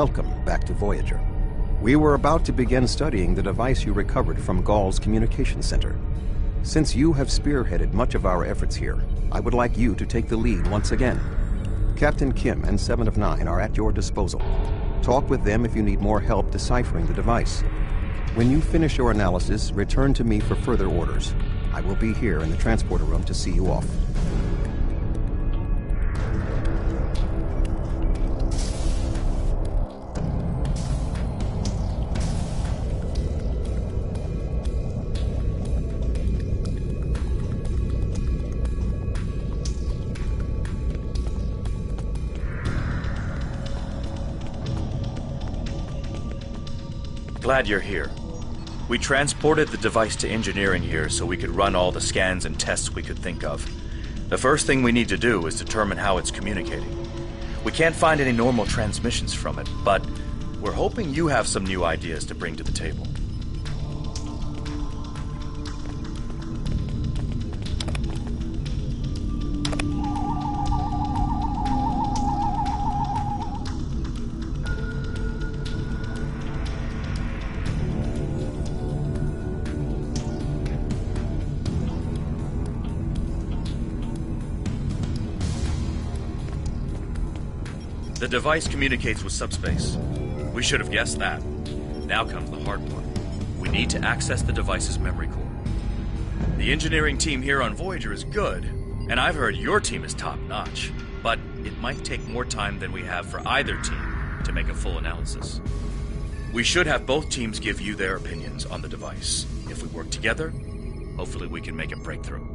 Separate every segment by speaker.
Speaker 1: welcome back to Voyager. We were about to begin studying the device you recovered from Gall's communication center. Since you have spearheaded much of our efforts here, I would like you to take the lead once again. Captain Kim and 7 of 9 are at your disposal. Talk with them if you need more help deciphering the device. When you finish your analysis, return to me for further orders. I will be here in the transporter room to see you off.
Speaker 2: Glad you're here. We transported the device to engineering here so we could run all the scans and tests we could think of. The first thing we need to do is determine how it's communicating. We can't find any normal transmissions from it, but we're hoping you have some new ideas to bring to the table. The device communicates with subspace. We should have guessed that. Now comes the hard part. We need to access the device's memory core. The engineering team here on Voyager is good, and I've heard your team is top-notch, but it might take more time than we have for either team to make a full analysis. We should have both teams give you their opinions on the device. If we work together, hopefully we can make a breakthrough.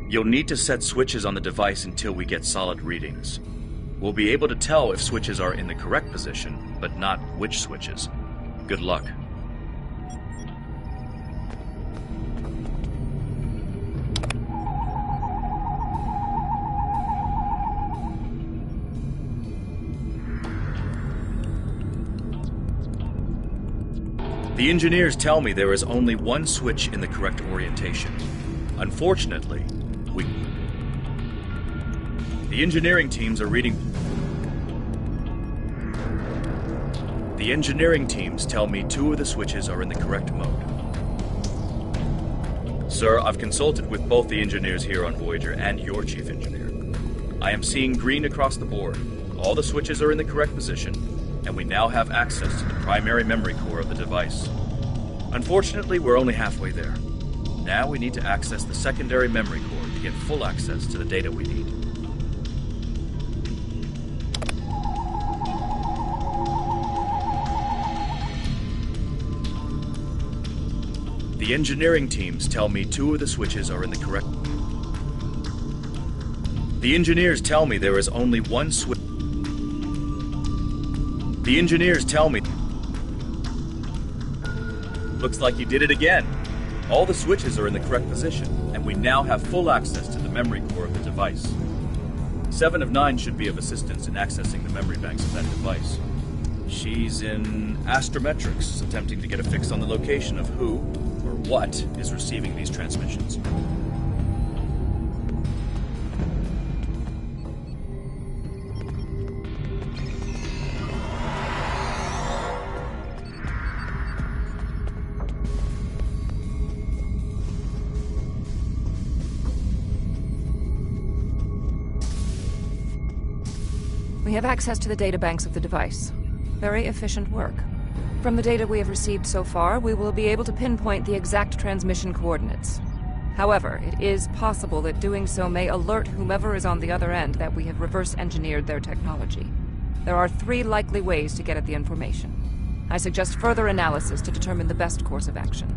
Speaker 2: You'll need to set switches on the device until we get solid readings. We'll be able to tell if switches are in the correct position, but not which switches. Good luck. The engineers tell me there is only one switch in the correct orientation. Unfortunately, the engineering teams are reading. The engineering teams tell me 2 of the switches are in the correct mode. Sir, I've consulted with both the engineers here on Voyager and your chief engineer. I am seeing green across the board. All the switches are in the correct position, and we now have access to the primary memory core of the device. Unfortunately, we're only halfway there. Now we need to access the secondary memory core to get full access to the data we need. The engineering teams tell me 2 of the switches are in the correct. The engineers tell me there is only one switch. The engineers tell me. Looks like you did it again. All the switches are in the correct position, and we now have full access to the memory core of the device. 7 of 9 should be of assistance in accessing the memory banks of that device. She's in astrometrics, attempting to get a fix on the location of who or what is receiving these transmissions.
Speaker 3: We have access to the databanks of the device. Very efficient work. From the data we have received so far, we will be able to pinpoint the exact transmission coordinates. However, it is possible that doing so may alert whomever is on the other end that we have reverse-engineered their technology. There are 3 likely ways to get at the information. I suggest further analysis to determine the best course of action.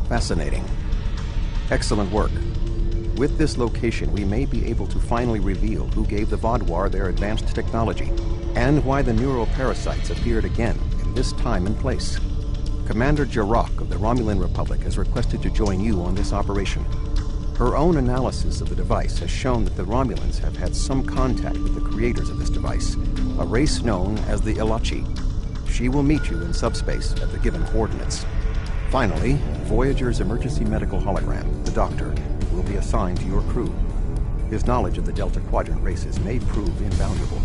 Speaker 1: Fascinating. Excellent work. With this location, we may be able to finally reveal who gave the Vaadwaur their advanced technology, and why the neuroparasites appeared again in this time and place. Commander Jirok of the Romulan Republic has requested to join you on this operation. Her own analysis of the device has shown that the Romulans have had some contact with the creators of this device, a race known as the Ilachi. She will meet you in subspace at the given coordinates. Finally, Voyager's emergency medical hologram, the Doctor, will be assigned to your crew. His knowledge of the Delta Quadrant races may prove invaluable.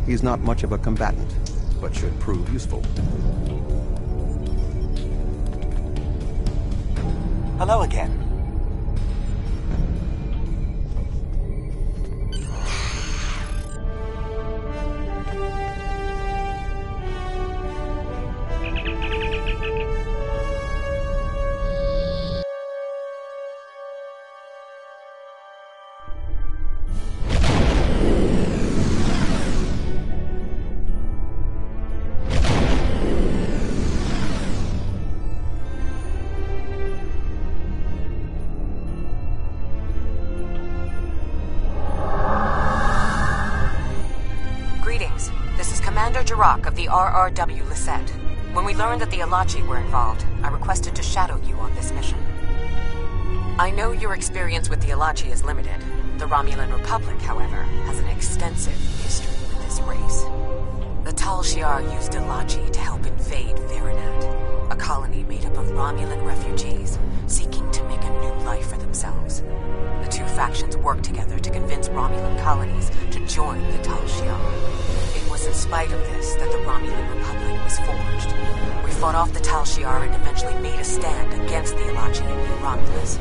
Speaker 1: He's not much of a combatant, but should prove useful.
Speaker 4: Hello again.
Speaker 5: Jirok of the RRW Lisette. When we learned that the Ilachi were involved, I requested to shadow you on this mission. I know your experience with the Ilachi is limited. The Romulan Republic, however, has an extensive history with this race. The Tal Shiar used Ilachi to help invade Varanat, a colony made up of Romulan refugees seeking to make a new life for themselves. The two factions worked together to convince Romulan colonies to join the Tal Shiar. It was in spite of this that the Romulan Republic was forged. We fought off the Tal Shiar and eventually made a stand against the Ilachi in New Romulus.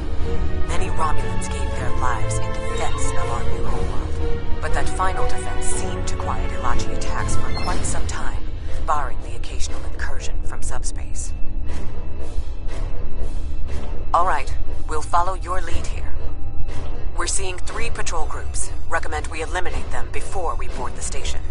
Speaker 5: Many Romulans gave their lives in defense of our new homeworld. But that final defense seemed to quiet Ilachi attacks for quite some time, barring the occasional incursion from subspace. Alright, we'll follow your lead here. We're seeing 3 patrol groups. Recommend we eliminate them before we board the station.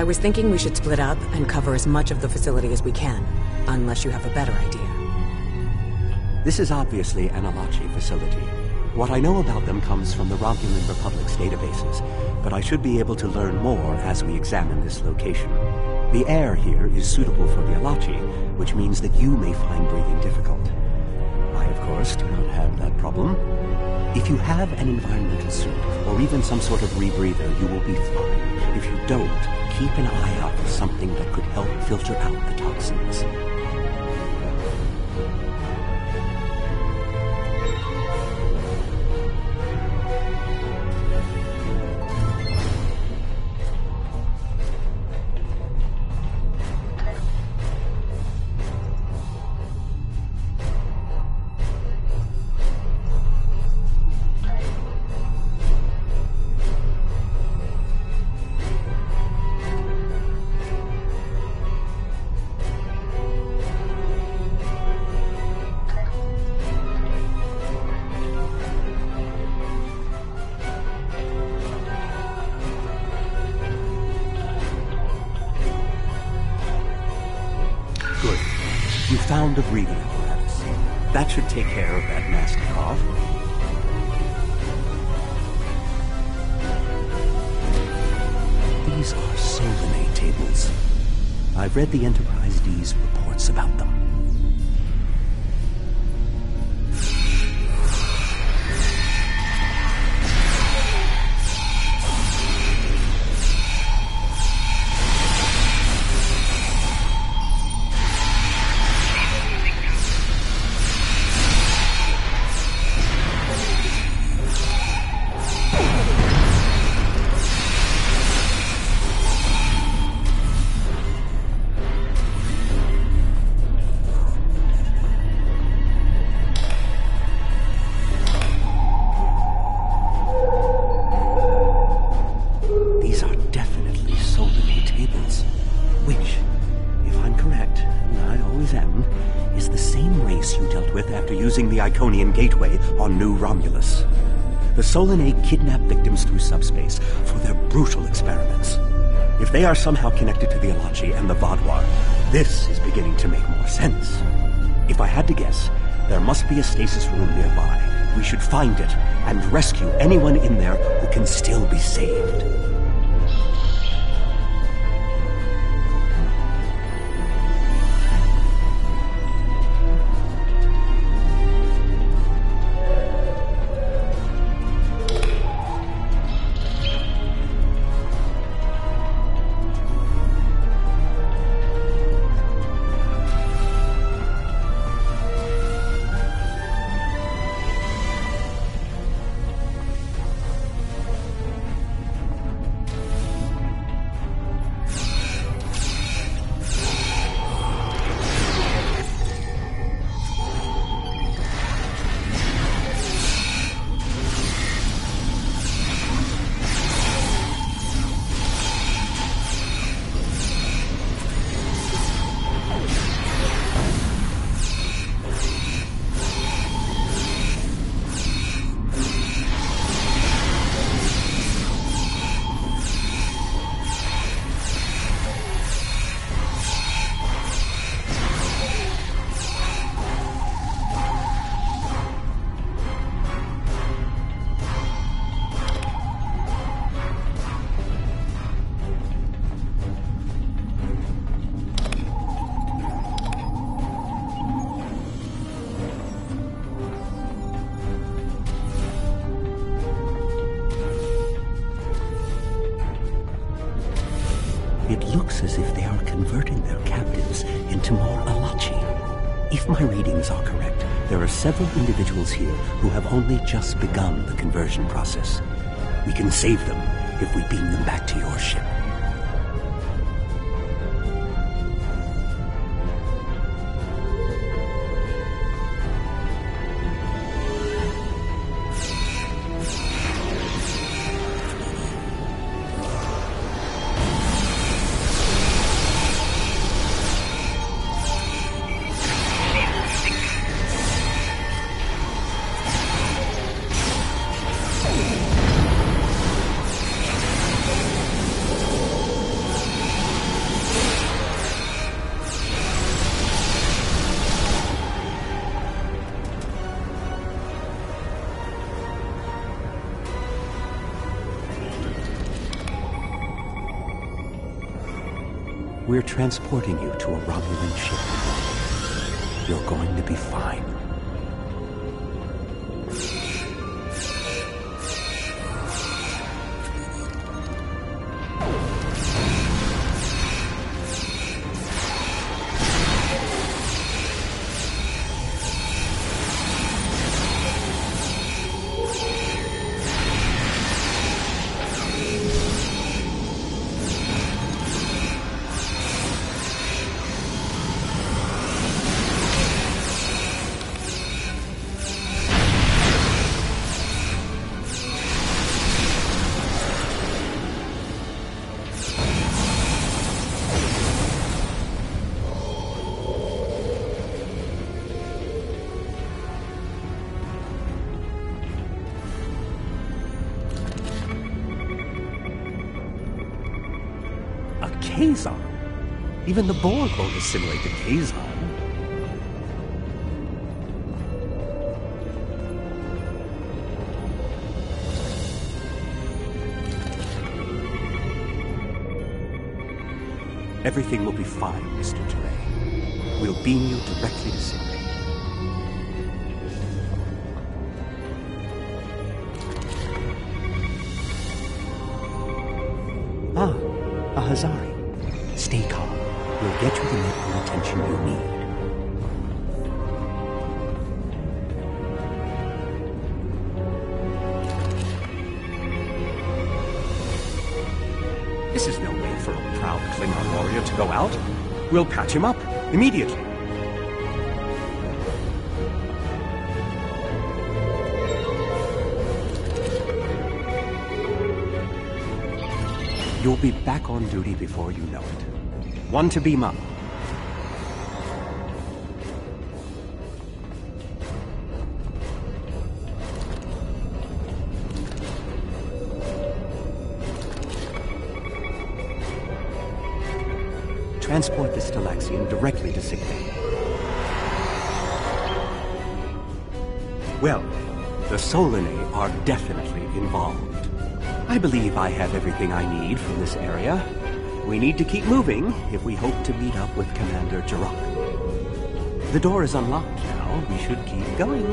Speaker 5: I was thinking we should split up and cover as much of the facility as we can, unless you have a better idea.
Speaker 4: This is obviously an Alachi facility. What I know about them comes from the Romulan Republic's databases, but I should be able to learn more as we examine this location. The air here is suitable for the Alachi, which means that you may find breathing difficult. I, of course, do not have that problem. If you have an environmental suit, or even some sort of rebreather, you will be fine. If you don't, keep an eye out for something that could help filter out the toxins. Found a breathing apparatus. That should take care of that nasty cough. These are Solanae tables. I've read the Enterprise D's reports about them. Gateway on New Romulus. The Solanae kidnap victims through subspace for their brutal experiments. If they are somehow connected to the Alachi and the Vaadwaur, this is beginning to make more sense. If I had to guess, there must be a stasis room nearby. We should find it and rescue anyone in there who can still be saved. It looks as if they are converting their captives into more Alachi. If my readings are correct, there are several individuals here who have only just begun the conversion process. We can save them if we beam them back to your ship. We're transporting you to a Romulan ship. You're going to be fine. Kazon. Even the Borg won't assimilate to Kazon. Everything will be fine, Mr. Teray. We'll beam you directly to Signal. Ah, a Hazari. Stay calm. We'll get you the medical attention you need. This is no way for a proud Klingon warrior to go out. We'll patch him up immediately. You'll be back on duty before you know it. One to beam up. Transport this Talaxian directly to sickbay. Well, the Solanae are definitely involved. I believe I have everything I need from this area. We need to keep moving if we hope to meet up with Commander Jirok. The door is unlocked now. We should keep going.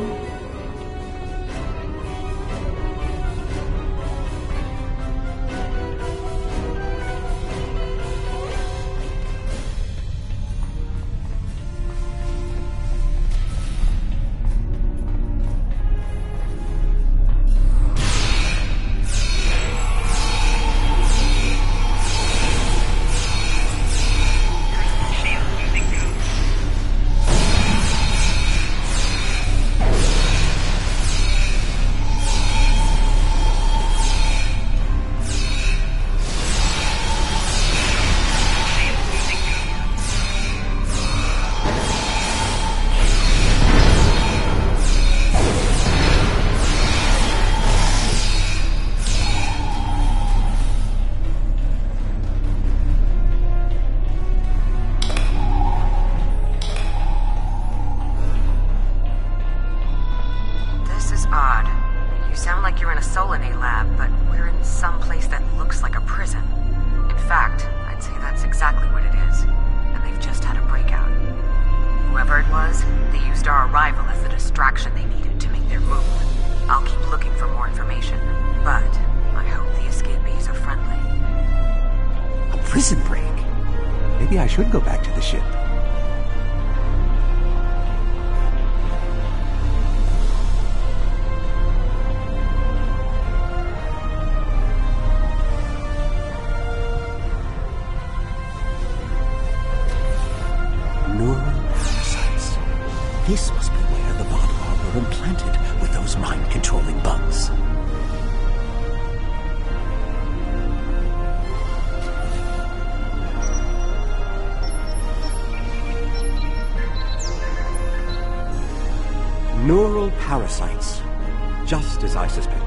Speaker 4: Should go back to the ship. Neural parasites. This must be where the Vaadwaur were implanted with those mind-controlling bugs. Neural parasites. Just as I suspected.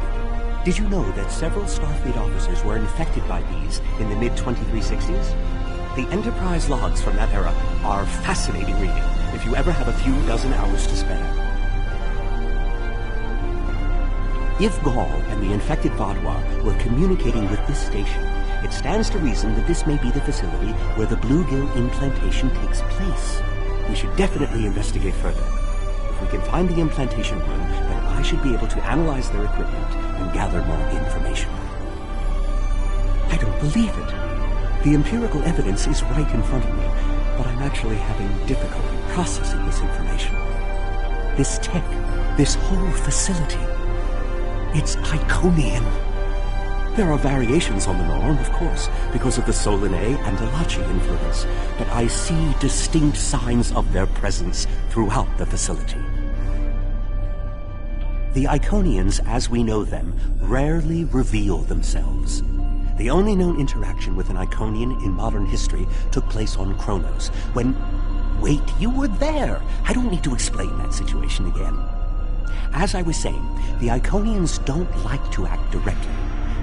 Speaker 4: Did you know that several Starfleet officers were infected by these in the mid-2360s? The Enterprise logs from that era are fascinating reading, if you ever have a few dozen hours to spare. If Gaul and the infected Vaadwaur were communicating with this station, it stands to reason that this may be the facility where the bluegill implantation takes place. We should definitely investigate further. If we can find the implantation room, then I should be able to analyze their equipment and gather more information. I don't believe it. The empirical evidence is right in front of me, but I'm actually having difficulty processing this information. This tech, this whole facility, it's Iconian. There are variations on the norm, of course, because of the Solanae and Alachi influence, but I see distinct signs of their presence throughout the facility. The Iconians, as we know them, rarely reveal themselves. The only known interaction with an Iconian in modern history took place on Kronos, when... Wait, you were there! I don't need to explain that situation again. As I was saying, the Iconians don't like to act directly.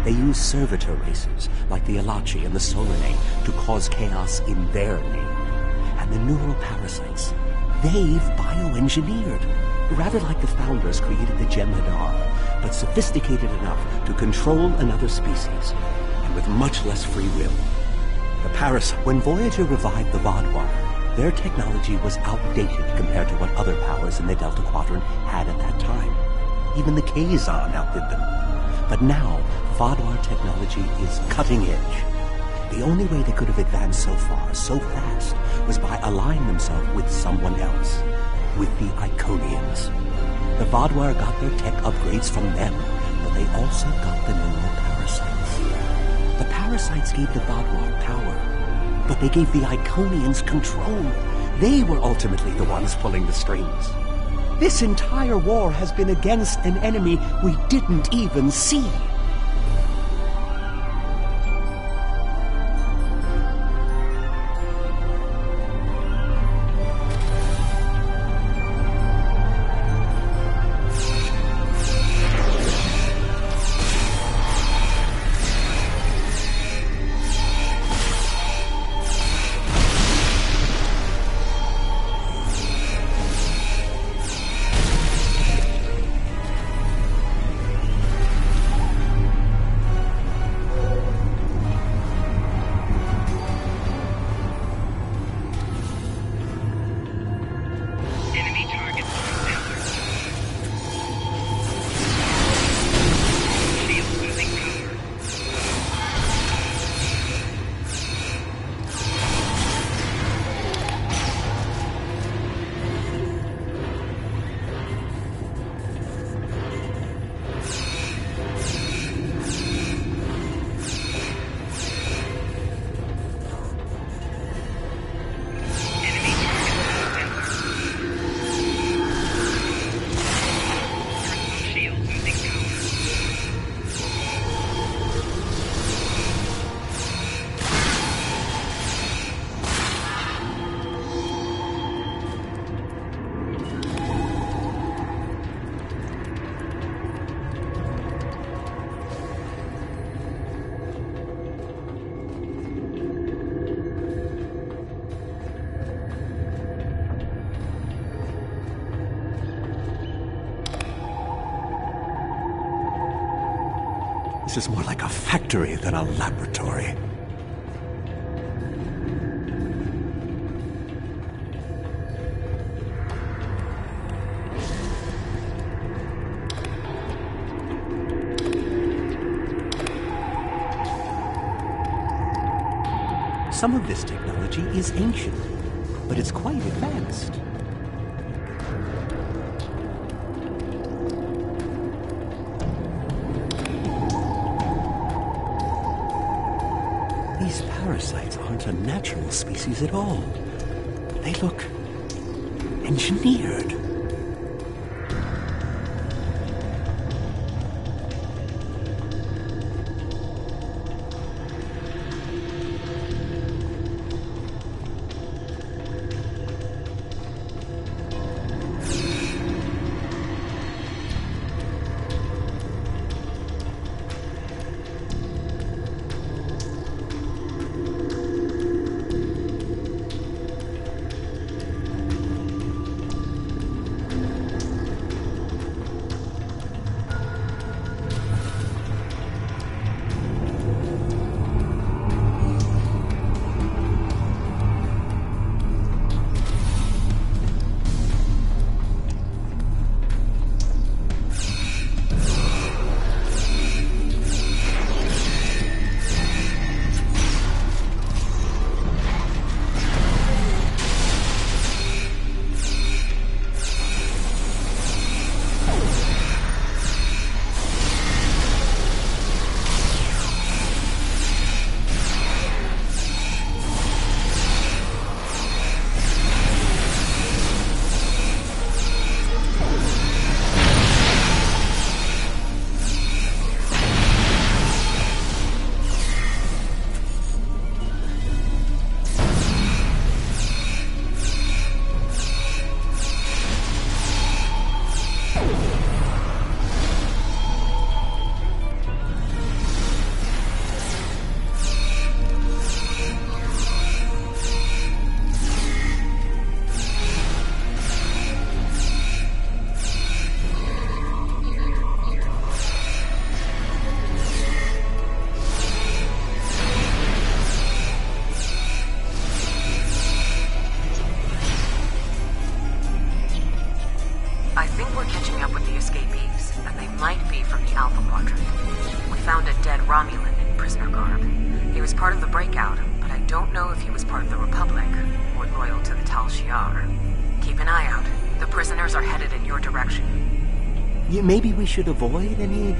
Speaker 4: They use servitor races, like the Alachi and the Solanae, to cause chaos in their name. And the neural parasites, they've bioengineered. Rather like the founders created the Jem'Hadar, but sophisticated enough to control another species, and with much less free will. The parasite, when Voyager revived the Vaadwaur, their technology was outdated compared to what other powers in the Delta Quadrant had at that time. Even the Kazon outdid them. But now, Vaadwaur technology is cutting edge. The only way they could have advanced so far, so fast, was by allying themselves with someone else, with the Iconians. The Vaadwaur got their tech upgrades from them, but they also got the neural parasites. The parasites gave the Vaadwaur power, but they gave the Iconians control. They were ultimately the ones pulling the strings. This entire war has been against an enemy we didn't even see. This is more like a factory than a laboratory. Some of this technology is ancient, but it's quite advanced. These parasites aren't a natural species at all. They look engineered.
Speaker 5: escapees, and they might be from the Alpha Quadrant. We found a dead Romulan in prisoner garb. He was part of the breakout, but I don't know if he was part of the Republic, or loyal to the Tal Shiar. Keep an eye out. The prisoners are headed in your direction.
Speaker 4: Maybe we should avoid any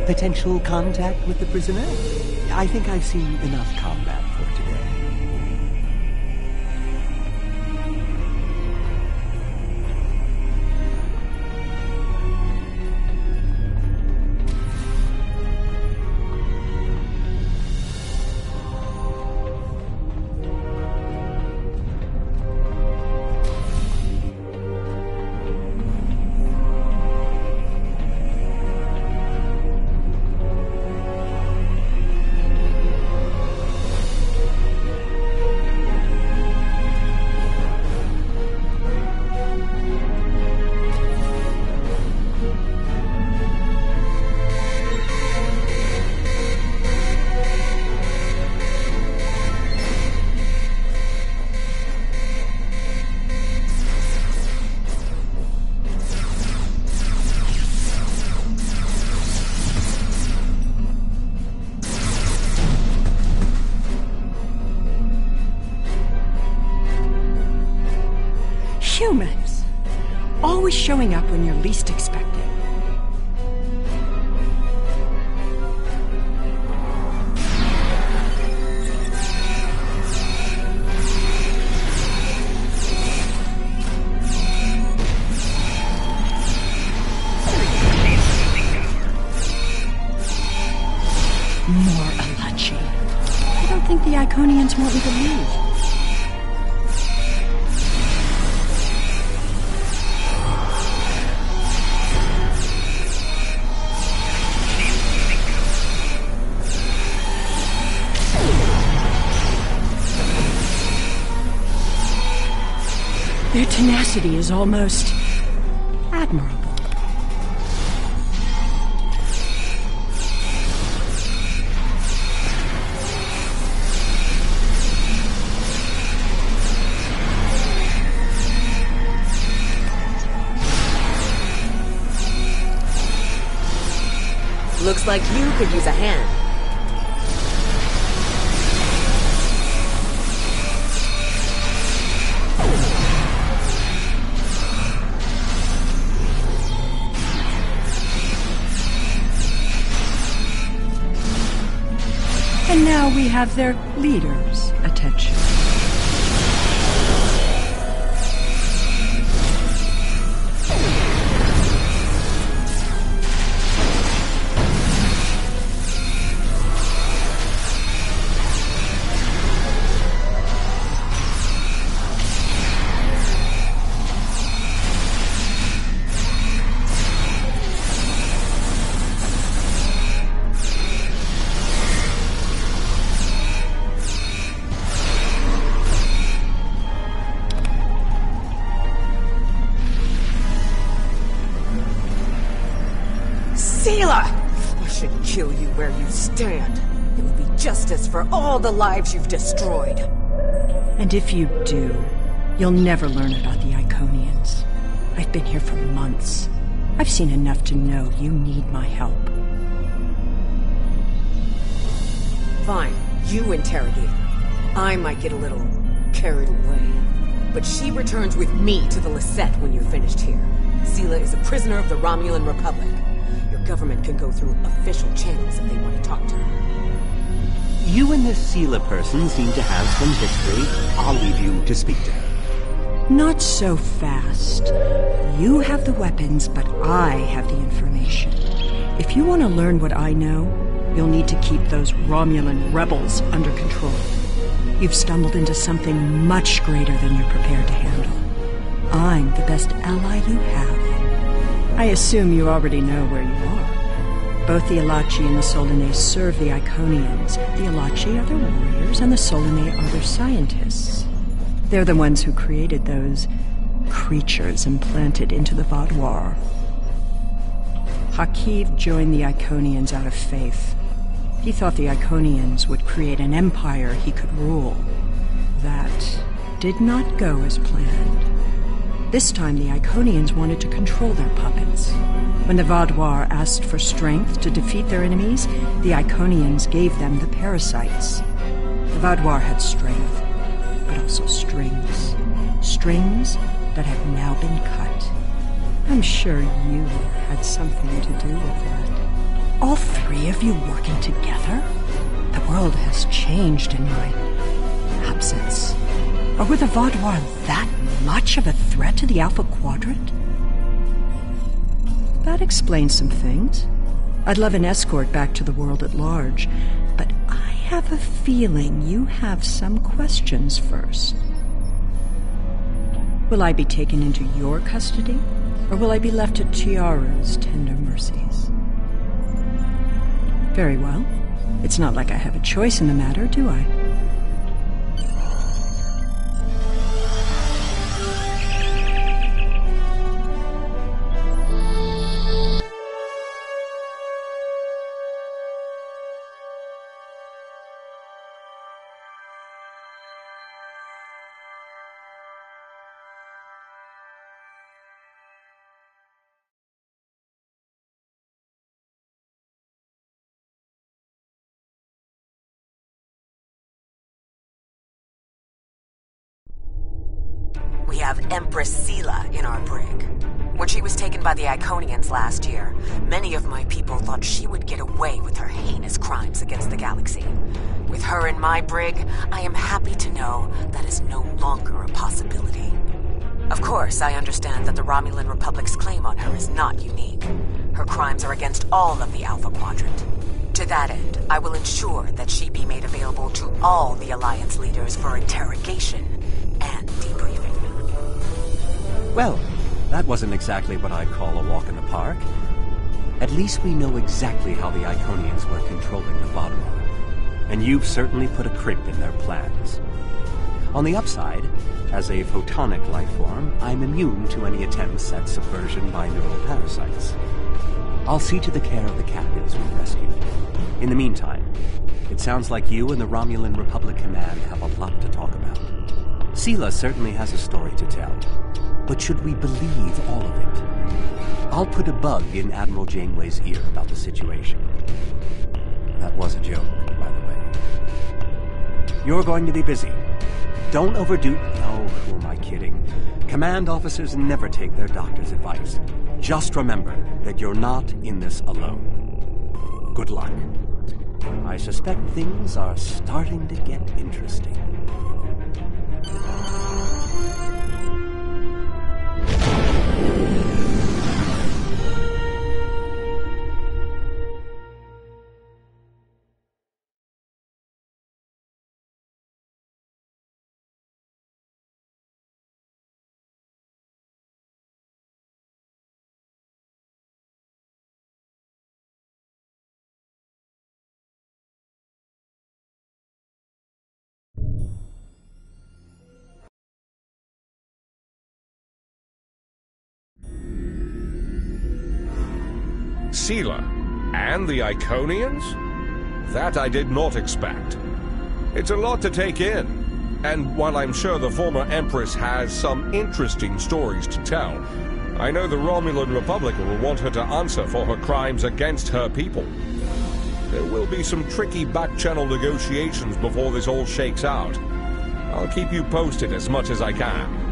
Speaker 4: potential contact with the prisoner? I think I've seen enough combat for today.
Speaker 6: Humans! Always showing up when you're least expecting. More Alachi. I don't think the Iconians want me to leave. Their tenacity is almost admirable.
Speaker 5: Looks like you could use a hand.
Speaker 6: And now we have their leader's attention.
Speaker 5: I should kill you where you stand. It will be justice for all the lives you've destroyed.
Speaker 6: And if you do, you'll never learn about the Iconians. I've been here for months. I've seen enough to know you need my help.
Speaker 5: Fine, you interrogate her. I might get a little carried away. But she returns with me to the Lisette when you're finished here. Sela is a prisoner of the Romulan Republic. Your government can go through official channels if they want to talk to her.
Speaker 4: You and this Sela person seem to have some history. I'll leave you to speak to her.
Speaker 6: Not so fast. You have the weapons, but I have the information. If you want to learn what I know, you'll need to keep those Romulan rebels under control. You've stumbled into something much greater than you're prepared to handle. I'm the best ally you have. I assume you already know where you are. Both the Alachi and the Solanae serve the Iconians. The Alachi are their warriors, and the Solanae are their scientists. They're the ones who created those creatures implanted into the Vaadwaur. Hakiv joined the Iconians out of faith. He thought the Iconians would create an empire he could rule. That did not go as planned. This time the Iconians wanted to control their puppets. When the Vaadwaur asked for strength to defeat their enemies, the Iconians gave them the parasites. The Vaadwaur had strength, but also strings. Strings that have now been cut. I'm sure you had something to do with that. All three of you working together? The world has changed in my absence. Or were the Vaadwaur that much of a threat to the Alpha Quadrant? That explains some things. I'd love an escort back to the world at large, but I have a feeling you have some questions first. Will I be taken into your custody, or will I be left to Tiara's tender mercies? Very well. It's not like I have a choice in the matter, do I?
Speaker 5: We have Empress Sela in our brig. When she was taken by the Iconians last year, many of my people thought she would get away with her heinous crimes against the galaxy. With her in my brig, I am happy to know that is no longer a possibility. Of course, I understand that the Romulan Republic's claim on her is not unique. Her crimes are against all of the Alpha Quadrant. To that end, I will ensure that she be made available to all the Alliance leaders for interrogation and debriefing.
Speaker 4: Well, that wasn't exactly what I'd call a walk in the park. At least we know exactly how the Iconians were controlling the Vaadwaur. And you've certainly put a crimp in their plans. On the upside, as a photonic life form, I'm immune to any attempts at subversion by neural parasites. I'll see to the care of the captives we rescued. In the meantime, it sounds like you and the Romulan Republic Command have a lot to talk about. Sela certainly has a story to tell. But should we believe all of it? I'll put a bug in Admiral Janeway's ear about the situation. That was a joke, by the way. You're going to be busy. Don't overdo... Oh, who am I kidding? Command officers never take their doctor's advice. Just remember that you're not in this alone. Good luck. I suspect things are starting to get interesting.
Speaker 7: Sela and the Iconians? That I did not expect. It's a lot to take in. And while I'm sure the former Empress has some interesting stories to tell, I know the Romulan Republic will want her to answer for her crimes against her people. There will be some tricky back-channel negotiations before this all shakes out. I'll keep you posted as much as I can.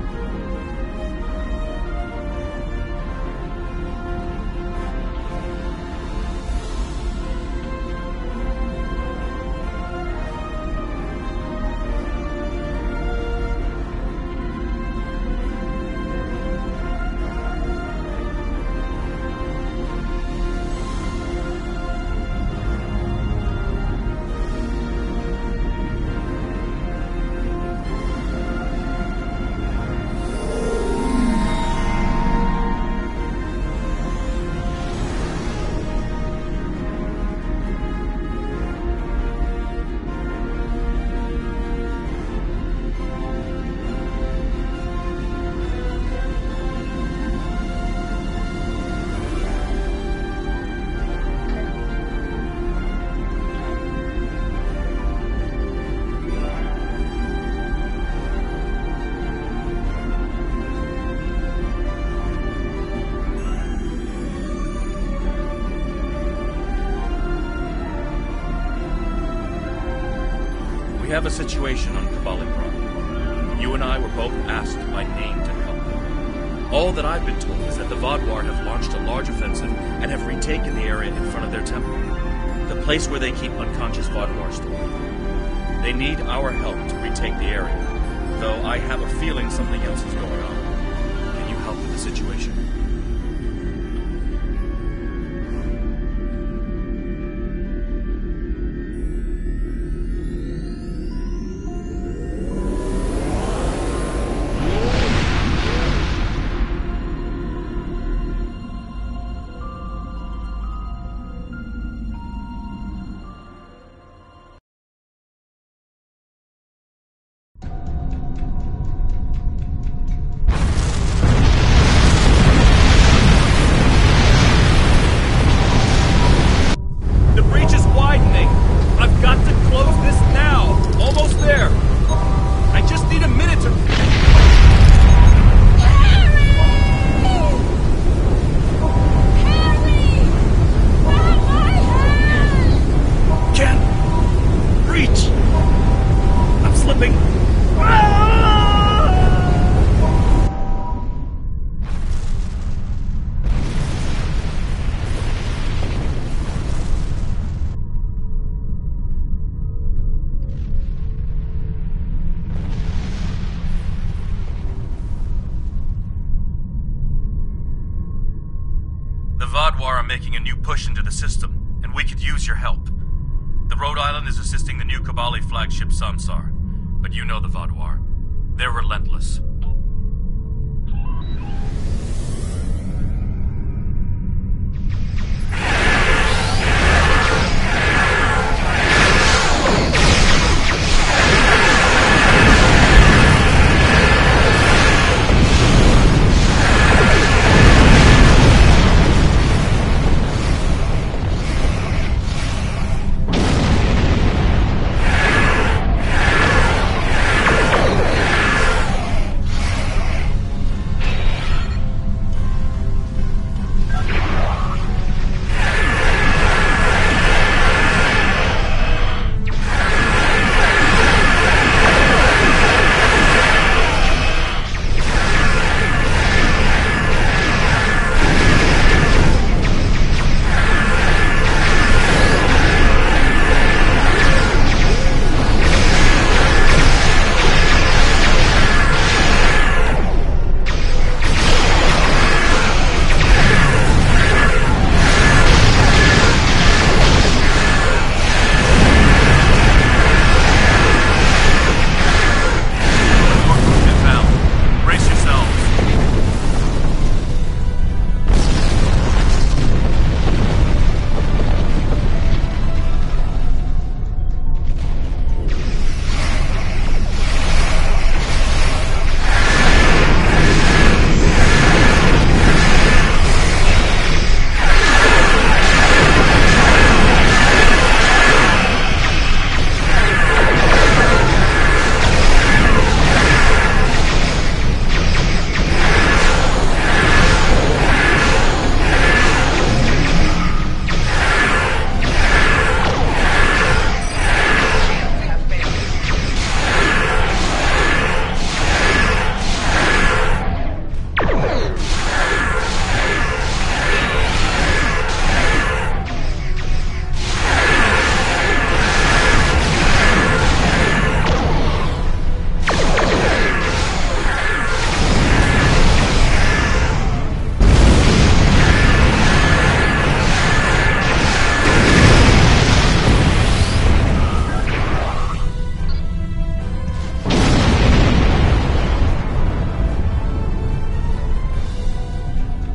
Speaker 2: We have a situation on Vaadwaur Prime. You and I were both asked by name to help. All that I've been told is that the Vaadwaur have launched a large offensive and have retaken the area in front of their temple, the place where they keep unconscious Vaadwaur stored. They need our help to retake the area, though I have a feeling something else is going on. Can you help with the situation? The Vaadwaur are making a new push into the system, and we could use your help. The Rhode Island is assisting the new Kabali flagship Samsar, but you know the Vaadwaur. They're relentless.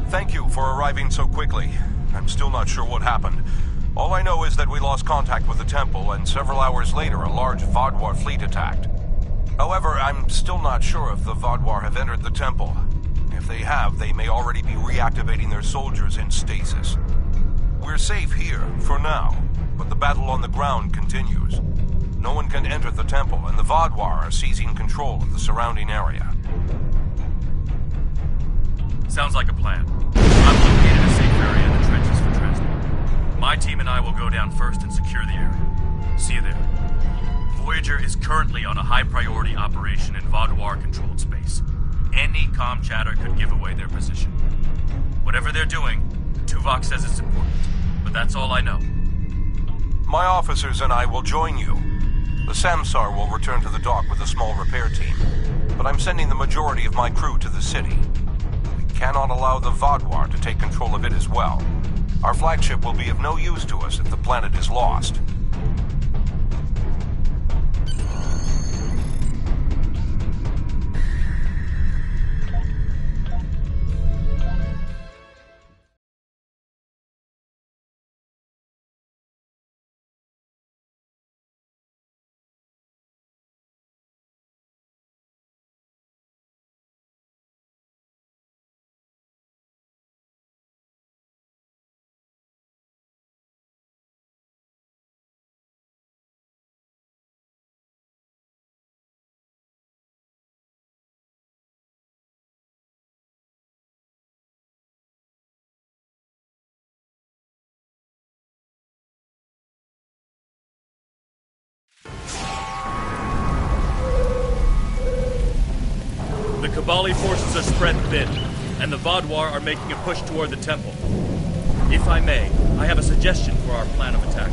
Speaker 7: Thank you for arriving so quickly. I'm still not sure what happened. All I know is that we lost contact with the temple, and several hours later a large Vaadwaur fleet attacked. However, I'm still not sure if the Vaadwaur have entered the temple. If they have, they may already be reactivating their soldiers in stasis. We're safe here, for now, but the battle on the ground continues. No one can enter the temple, and the Vaadwaur are seizing control of the surrounding area.
Speaker 2: Sounds like a plan. I've located a safe area in the trenches for transport. My team and I will go down first and secure the area. See you there. Voyager is currently on a high-priority operation in Vaadwaur-controlled space. Any comm chatter could give away their position. Whatever they're doing, Tuvok says it's important, but that's all I know.
Speaker 7: My officers and I will join you. The Samsar will return to the dock with a small repair team, but I'm sending the majority of my crew to the city. We cannot allow the Vaadwaur to take control of it as well. Our flagship will be of no use to us if the planet is lost.
Speaker 2: The Kabali forces are spread thin, and the Vaadwaur are making a push toward the temple. If I may, I have a suggestion for our plan of attack.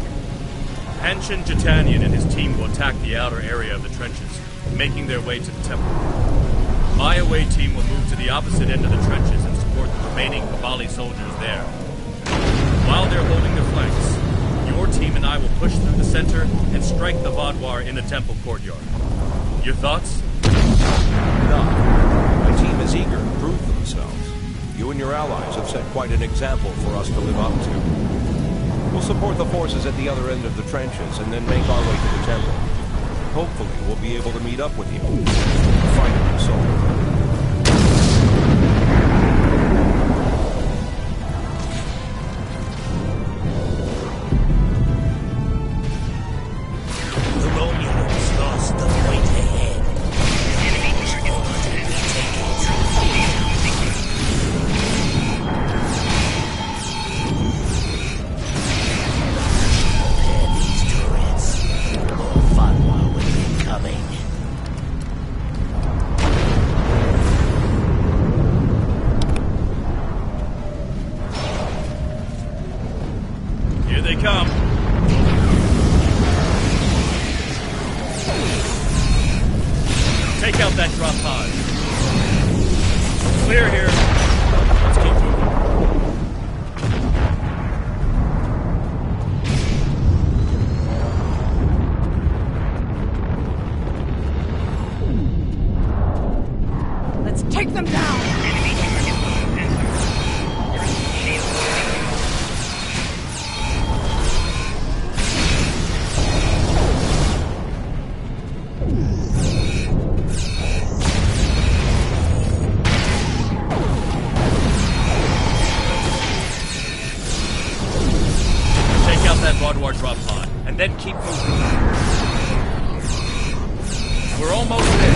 Speaker 2: Hanshin Jatanian and his team will attack the outer area of the trenches, making their way to the temple. My away team will move to the opposite end of the trenches and support the remaining Kabali soldiers there. While they're holding their flanks, your team and I will push through the center and strike the Vaadwaur in the temple courtyard. Your thoughts?
Speaker 7: My team is eager to prove themselves. You and your allies have set quite an example for us to live up to. We'll support the forces at the other end of the trenches and then make our way to the temple. Hopefully, we'll be able to meet up with you. Fight your soul.
Speaker 2: Take out that drop pod. Clear here. Let's keep moving.
Speaker 6: Let's take them down!
Speaker 2: Vaadwaur drop pod, and then keep moving. We're almost there.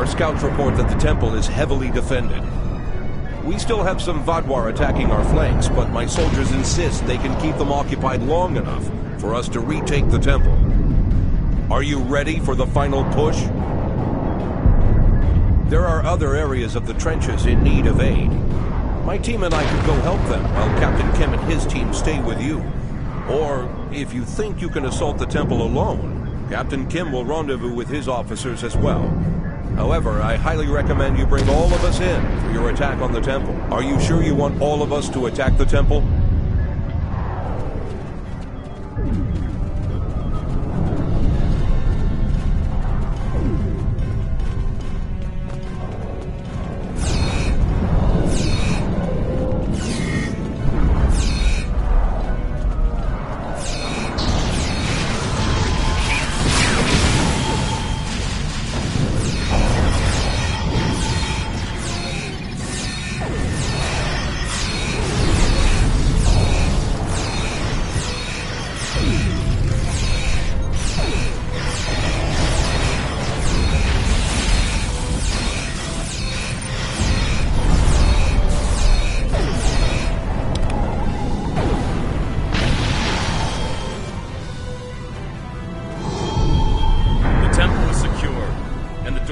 Speaker 7: Scouts report that the temple is heavily defended. We still have some Vaadwaur attacking our flanks, but my soldiers insist they can keep them occupied long enough for us to retake the temple. Are you ready for the final push? There are other areas of the trenches in need of aid. My team and I could go help them while Captain Kim and his team stay with you. Or, if you think you can assault the temple alone, Captain Kim will rendezvous with his officers as well. However, I highly recommend you bring all of us in for your attack on the temple. Are you sure you want all of us to attack the temple?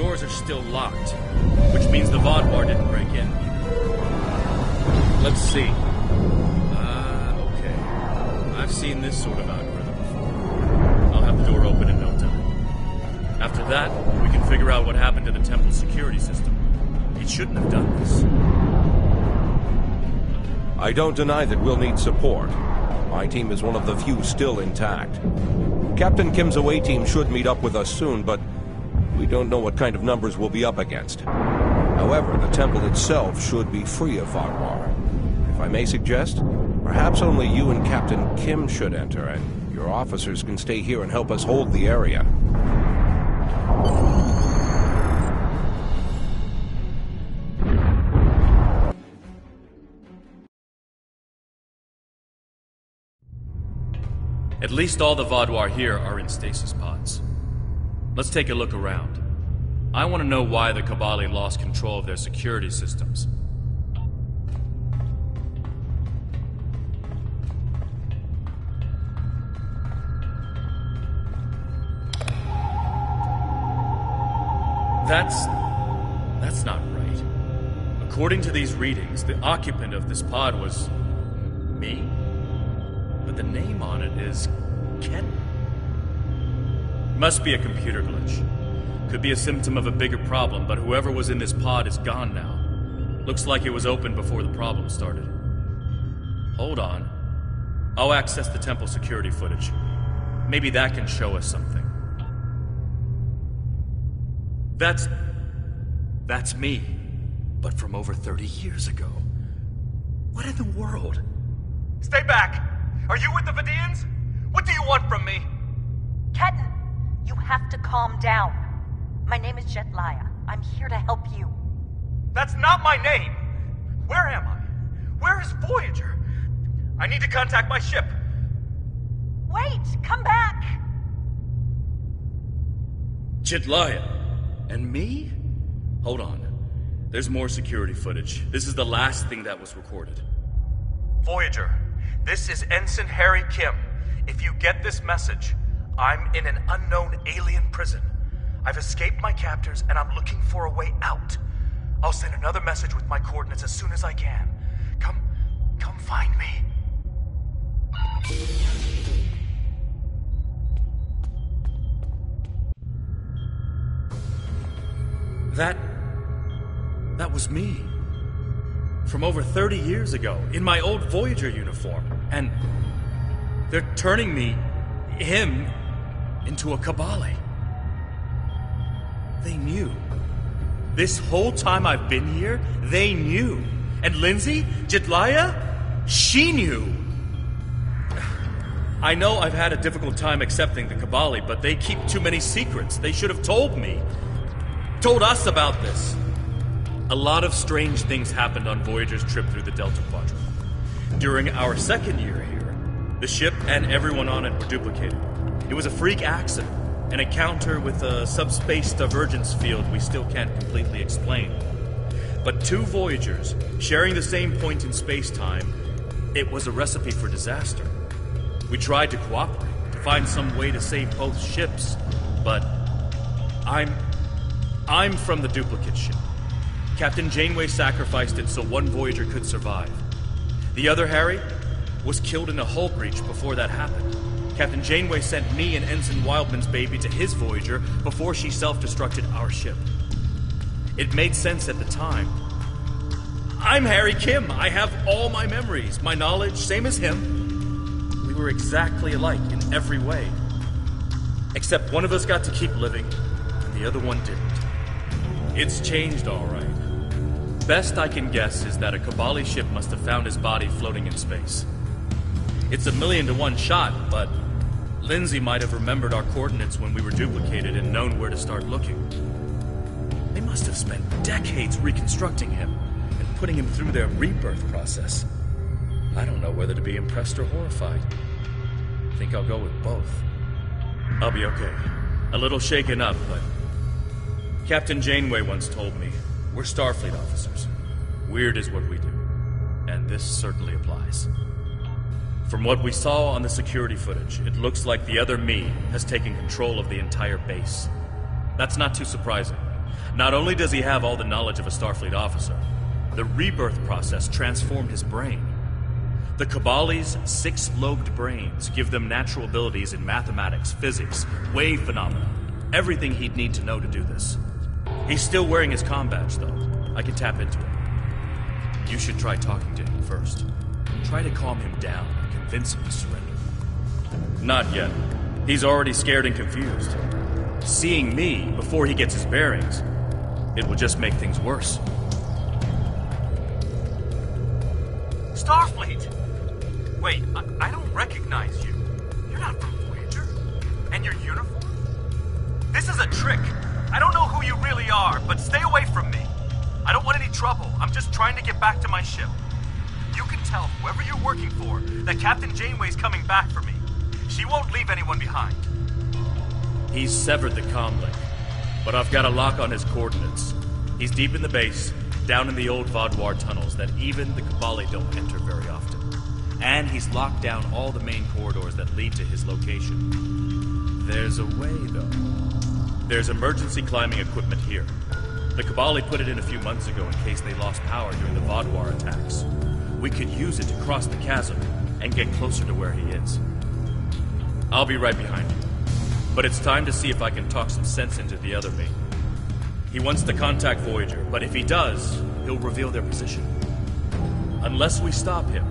Speaker 2: doors are still locked, which means the Vaadwaur didn't break in either. Let's see. Okay. I've seen this sort of algorithm before. I'll have the door open in no time. After that, we can figure out what happened to the temple's security system. It shouldn't have done this.
Speaker 7: I don't deny that we'll need support. My team is one of the few still intact. Captain Kim's away team should meet up with us soon, but we don't know what kind of numbers we'll be up against. However, the temple itself should be free of Vaadwaur. If I may suggest, perhaps only you and Captain Kim should enter, and your officers can stay here and help us hold the area.
Speaker 2: At least all the Vaadwaur here are in stasis pods. Let's take a look around. I want to know why the Kabali lost control of their security systems. That's not right. According to these readings, the occupant of this pod was me. But the name on it is Ken. Must be a computer glitch. Could be a symptom of a bigger problem, but whoever was in this pod is gone now. Looks like it was open before the problem started. Hold on. I'll access the temple security footage. Maybe that can show us something. That's me. But from over 30 years ago. What in the world?
Speaker 8: Stay back! Are you with the Vaadians? What do you want from me?
Speaker 9: Ketan, you have to calm down. My name is Jetlaya. I'm here to help you.
Speaker 8: That's not my name! Where am I? Where is Voyager? I need to contact my ship.
Speaker 9: Wait! Come back!
Speaker 2: Jetlaya. And me? Hold on. There's more security footage. This is the last thing that was recorded.
Speaker 8: Voyager, this is Ensign Harry Kim. If you get this message, I'm in an unknown alien prison. I've escaped my captors and I'm looking for a way out. I'll send another message with my coordinates as soon as I can. Come find me.
Speaker 2: That was me. From over 30 years ago, in my old Voyager uniform. And they're turning him, into a Kabali. They knew. This whole time I've been here, they knew. And Lindsay, Jetlaya, she knew. I know I've had a difficult time accepting the Kabali, but they keep too many secrets. They should have told me. Told us about this. A lot of strange things happened on Voyager's trip through the Delta Quadrant. During our second year here, the ship and everyone on it were duplicated. It was a freak accident, an encounter with a subspace divergence field we still can't completely explain. But two Voyagers, sharing the same point in space-time, it was a recipe for disaster. We tried to cooperate, to find some way to save both ships, but I'm from the duplicate ship. Captain Janeway sacrificed it so one Voyager could survive. The other, Harry, was killed in a hull breach before that happened. Captain Janeway sent me and Ensign Wildman's baby to his Voyager before she self-destructed our ship. It made sense at the time. I'm Harry Kim. I have all my memories, my knowledge, same as him. We were exactly alike in every way. Except one of us got to keep living, and the other one didn't. It's changed all right. Best I can guess is that a Kabali ship must have found his body floating in space. It's a 1,000,000 to 1 shot, but Lindsay might have remembered our coordinates when we were duplicated and known where to start looking. They must have spent decades reconstructing him and putting him through their rebirth process. I don't know whether to be impressed or horrified. I think I'll go with both. I'll be okay. A little shaken up, but Captain Janeway once told me, we're Starfleet officers. Weird is what we do. And this certainly applies. From what we saw on the security footage, it looks like the other me has taken control of the entire base. That's not too surprising. Not only does he have all the knowledge of a Starfleet officer, the rebirth process transformed his brain. The Cabali's 6-lobed brains give them natural abilities in mathematics, physics, wave phenomena, everything he'd need to know to do this. He's still wearing his comm badge, though. I can tap into it. You should try talking to him first. Try to calm him down and convince him to surrender. Not yet. He's already scared and confused. Seeing me before he gets his bearings, it will just make things worse.
Speaker 8: Starfleet! Wait, I don't recognize you. You're not from Voyager. And your uniform? This is a trick. I don't know who you really are, but stay away from me. I don't want any trouble. I'm just trying to get back to my ship. You can tell whoever you're working for that Captain Janeway's coming back for me. She won't leave anyone behind.
Speaker 2: He's severed the comm link, but I've got a lock on his coordinates. He's deep in the base, down in the old Vaadwaur tunnels that even the Cabali don't enter very often. And he's locked down all the main corridors that lead to his location. There's a way, though. There's emergency climbing equipment here. The Cabali put it in a few months ago in case they lost power during the Vaadwaur attacks. We could use it to cross the chasm and get closer to where he is. I'll be right behind you. But it's time to see if I can talk some sense into the other me. He wants to contact Voyager, but if he does, he'll reveal their position. Unless we stop him,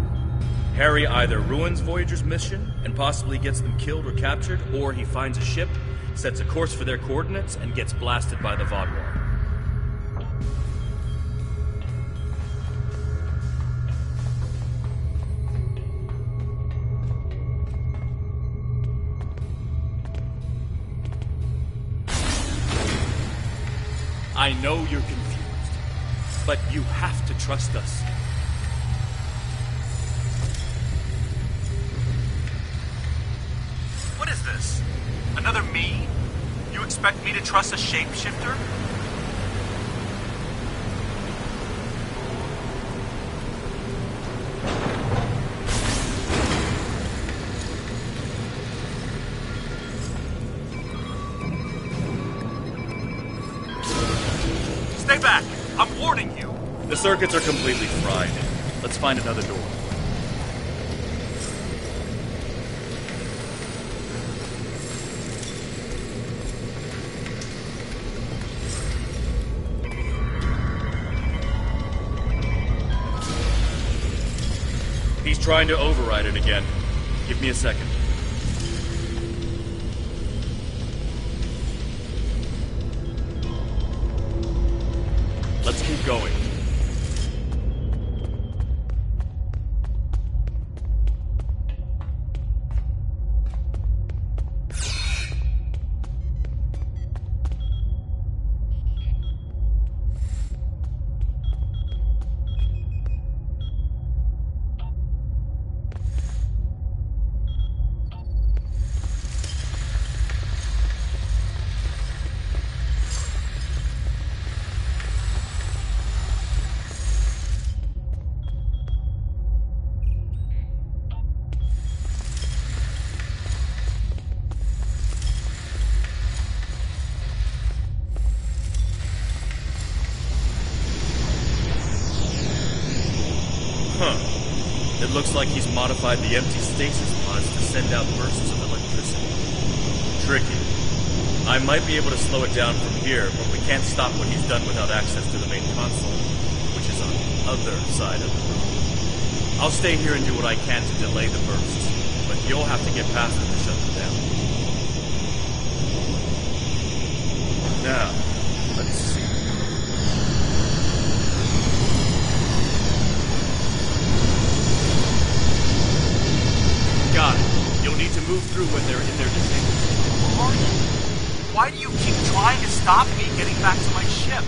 Speaker 2: Harry either ruins Voyager's mission and possibly gets them killed or captured, or he finds a ship, sets a course for their coordinates, and gets blasted by the Vaadwaur. I know you're confused, but you have to trust us.
Speaker 8: What is this? Another me? You expect me to trust a shapeshifter? Stay back! I'm warning you!
Speaker 2: The circuits are completely fried. Let's find another door. He's trying to override it again. Give me a second. Let's keep going. It looks like he's modified the empty stasis pods to send out bursts of electricity. Tricky. I might be able to slow it down from here, but we can't stop what he's done without access to the main console, which is on the other side of the room. I'll stay here and do what I can to delay the bursts, but you'll have to get past them to shut them down. Now, let's see. Got it. You'll need to move through when they're in their disabled state.
Speaker 8: Who are you? Why do you keep trying to stop me getting back to my ship?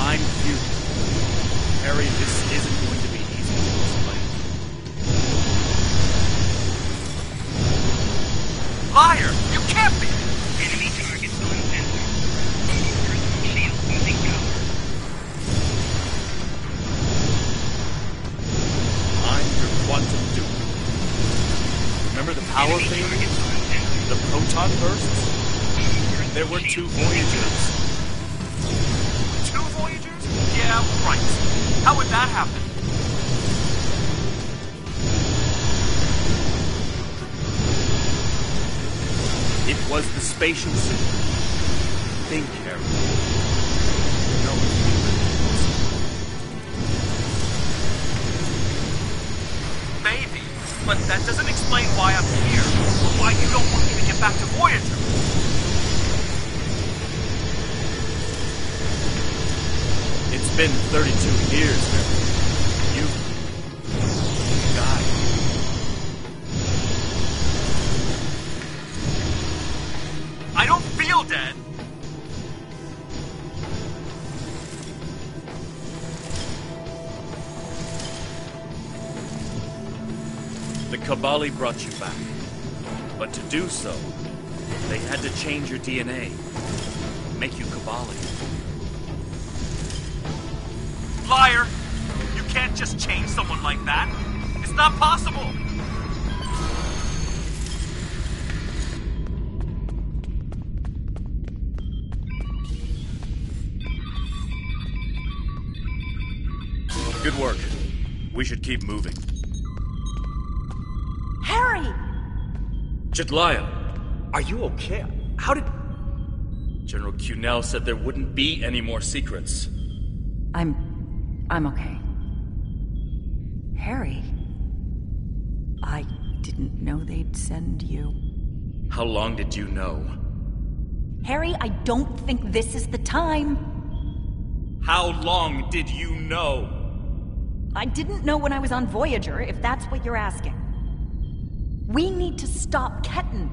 Speaker 2: I'm you. Harry, this isn't going to be easy to explain.
Speaker 8: Liar! You can't be!
Speaker 10: Enemy target on sensor. Personal shield losing power.
Speaker 2: I'm your quantum dupe. Remember the power failure? The proton bursts? There were 2 Voyagers.
Speaker 8: 2 Voyagers? Yeah, right. How would that happen?
Speaker 2: It was the spatial suit. Think, Harry. No.
Speaker 8: Maybe, but that doesn't explain why I'm here, or why you don't want me to get back to Voyager.
Speaker 2: It's been 32 years, Harry. You died.
Speaker 8: I don't feel dead.
Speaker 2: The Kabali brought you back. But to do so, they had to change your DNA. Make you Kabali.
Speaker 8: Liar! You can't just change someone like that. It's not possible.
Speaker 2: Good work. We should keep moving.
Speaker 9: Harry!
Speaker 2: Jedliah, are you okay? How did... General Cunell said there wouldn't be any more secrets.
Speaker 6: I'm okay. Harry, I didn't know they'd send you.
Speaker 2: How long did you know?
Speaker 9: Harry, I don't think this is the time.
Speaker 2: How long did you know?
Speaker 9: I didn't know when I was on Voyager, if that's what you're asking. We need to stop Ketan.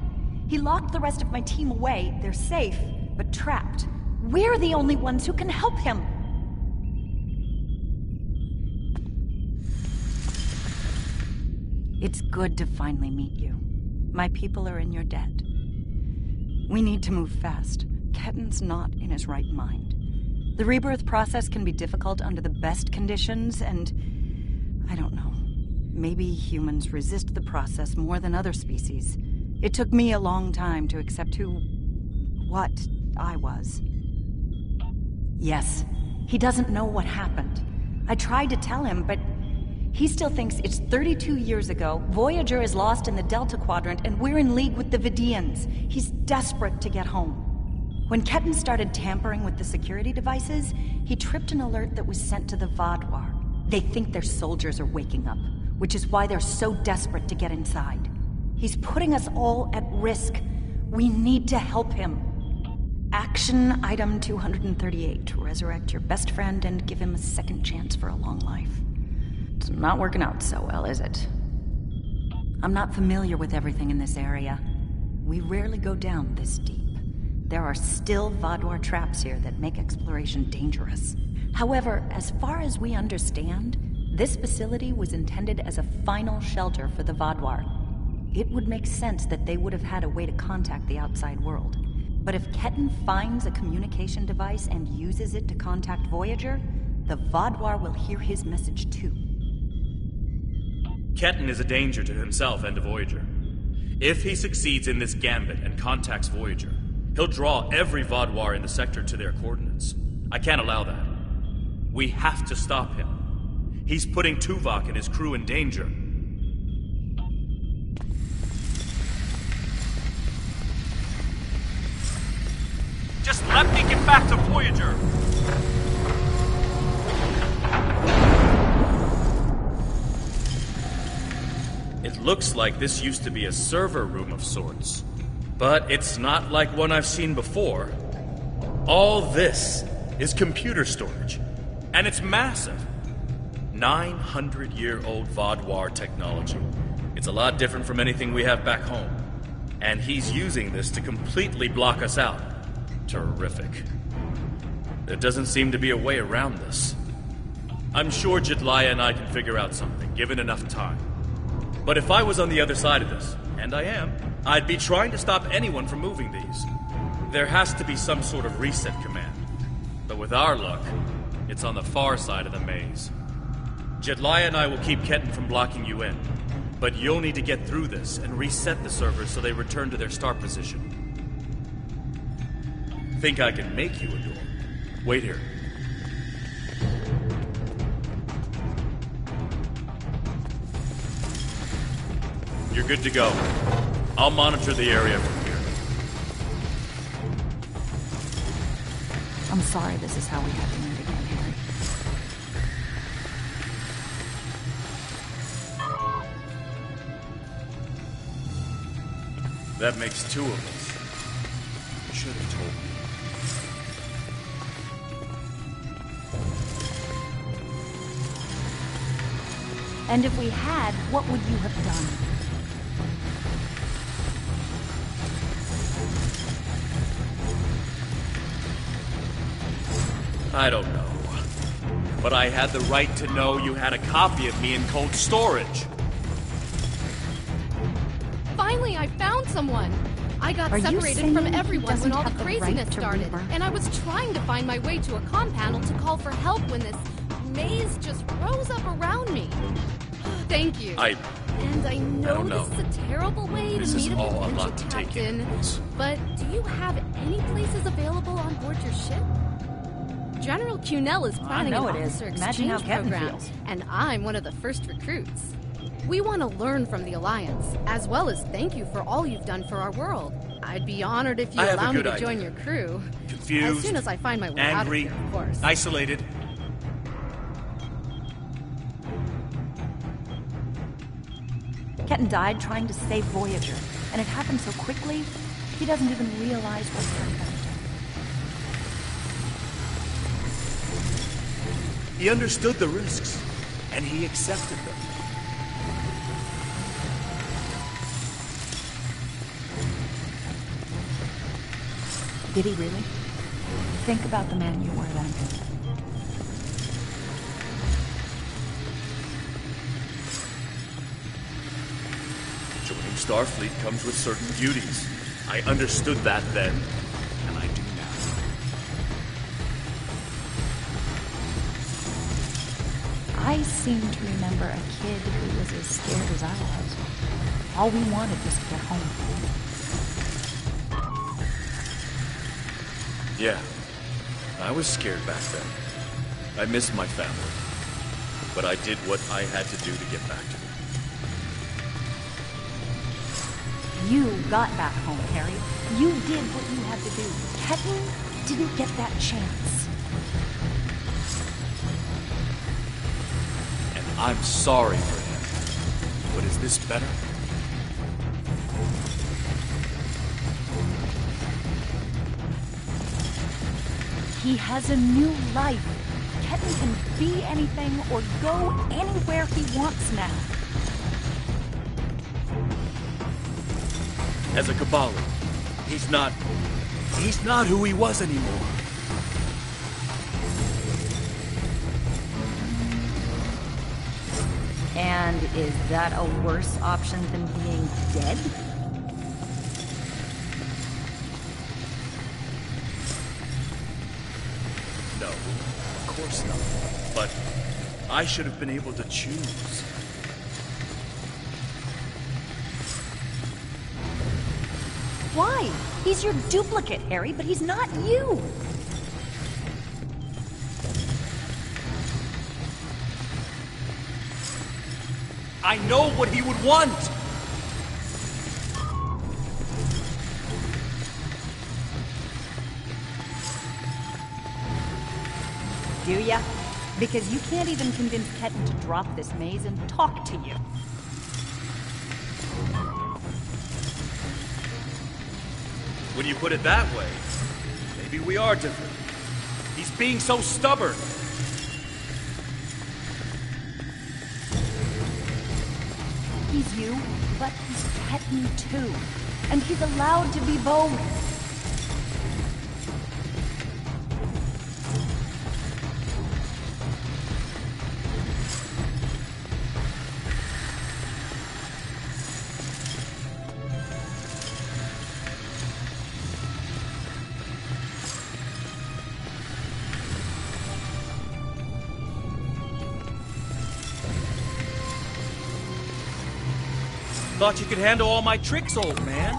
Speaker 9: He locked the rest of my team away. They're safe, but trapped. We're the only ones who can help him.
Speaker 6: It's good to finally meet you. My people are in your debt. We need to move fast. Ketan's not in his right mind. The rebirth process can be difficult under the best conditions, and... I don't know. Maybe humans resist the process more than other species. It took me a long time to accept what I was.
Speaker 9: Yes, he doesn't know what happened. I tried to tell him, but he still thinks it's 32 years ago, Voyager is lost in the Delta Quadrant, and we're in league with the Vidians. He's desperate to get home. When Ketan started tampering with the security devices, he tripped an alert that was sent to the Vaadwaur. They think their soldiers are waking up, which is why they're so desperate to get inside. He's putting us all at risk. We need to help him. Action item 238. Resurrect your best friend and give him a second chance for a long life. It's not working out so well, is it? I'm not familiar with everything in this area. We rarely go down this deep. There are still Vaadwaur traps here that make exploration dangerous. However, as far as we understand, this facility was intended as a final shelter for the Vaadwaur. It would make sense that they would have had a way to contact the outside world. But if Ketan finds a communication device and uses it to contact Voyager, the Vaadwaur will hear his message too.
Speaker 2: Ketan is a danger to himself and to Voyager. If he succeeds in this gambit and contacts Voyager, he'll draw every Vaadwaur in the sector to their coordinates. I can't allow that. We have to stop him. He's putting Tuvok and his crew in danger.
Speaker 8: Just let me get back to Voyager!
Speaker 2: It looks like this used to be a server room of sorts. But it's not like one I've seen before. All this is computer storage. And it's massive. 900-year-old Vaadwaur technology. It's a lot different from anything we have back home. And he's using this to completely block us out. Terrific. There doesn't seem to be a way around this. I'm sure Jedliah and I can figure out something, given enough time. But if I was on the other side of this, and I am, I'd be trying to stop anyone from moving these. There has to be some sort of reset command. But with our luck, it's on the far side of the maze. Jedliah and I will keep Ketan from blocking you in. But you'll need to get through this and reset the servers so they return to their start position. Think I can make you a door? Wait here. You're good to go. I'll monitor the area from here.
Speaker 9: I'm sorry this is how we have to meet again, Harry.
Speaker 2: That makes two of us. You should have told me.
Speaker 9: And if we had, what would you have done?
Speaker 2: I don't know. But I had the right to know you had a copy of me in cold storage.
Speaker 11: Finally, I found someone! I got separated from everyone when all the craziness started, and I was trying to find my way to a comm panel to call for help when this maze just rose up around me. Thank you. And I know this is a terrible way to meet a potential captain, but do you have any places available on board your ship? General Cunell is planning an officer exchange program, and I'm one of the first recruits. We want to learn from the Alliance, as well as thank you for all you've done for our world. I'd be honored if you allow me to join your crew.
Speaker 2: Confused,
Speaker 11: as soon as I find my way out of here, of course.
Speaker 2: Isolated.
Speaker 9: Ketan died trying to save Voyager, and it happened so quickly, he doesn't even realize what happened.
Speaker 2: He understood the risks, and he accepted them.
Speaker 9: Did he really? Think about the man you were then.
Speaker 2: Joining Starfleet comes with certain duties. I understood that then, and I do now.
Speaker 9: I seem to remember a kid who was as scared as I was. All we wanted was to get home.
Speaker 2: Yeah, I was scared back then. I missed my family. But I did what I had to do to get back to them.
Speaker 9: You got back home, Harry. You did what you had to do. Ketan didn't get that chance.
Speaker 2: And I'm sorry for him. But is this better?
Speaker 9: He has a new life. Ketan can be anything or go anywhere he wants now.
Speaker 2: As a Kabbalah, he's not who he was anymore.
Speaker 9: And is that a worse option than being dead?
Speaker 2: No, of course not. But I should have been able to choose.
Speaker 9: Why? He's your duplicate, Harry, but he's not you.
Speaker 2: I know what he would want!
Speaker 9: Do ya? Because you can't even convince Ketan to drop this maze and talk to you.
Speaker 2: When you put it that way, maybe we are different. He's being so stubborn.
Speaker 9: He's you, but he's Ketan too. And he's allowed to be both.
Speaker 8: Thought you could handle all my tricks, old man.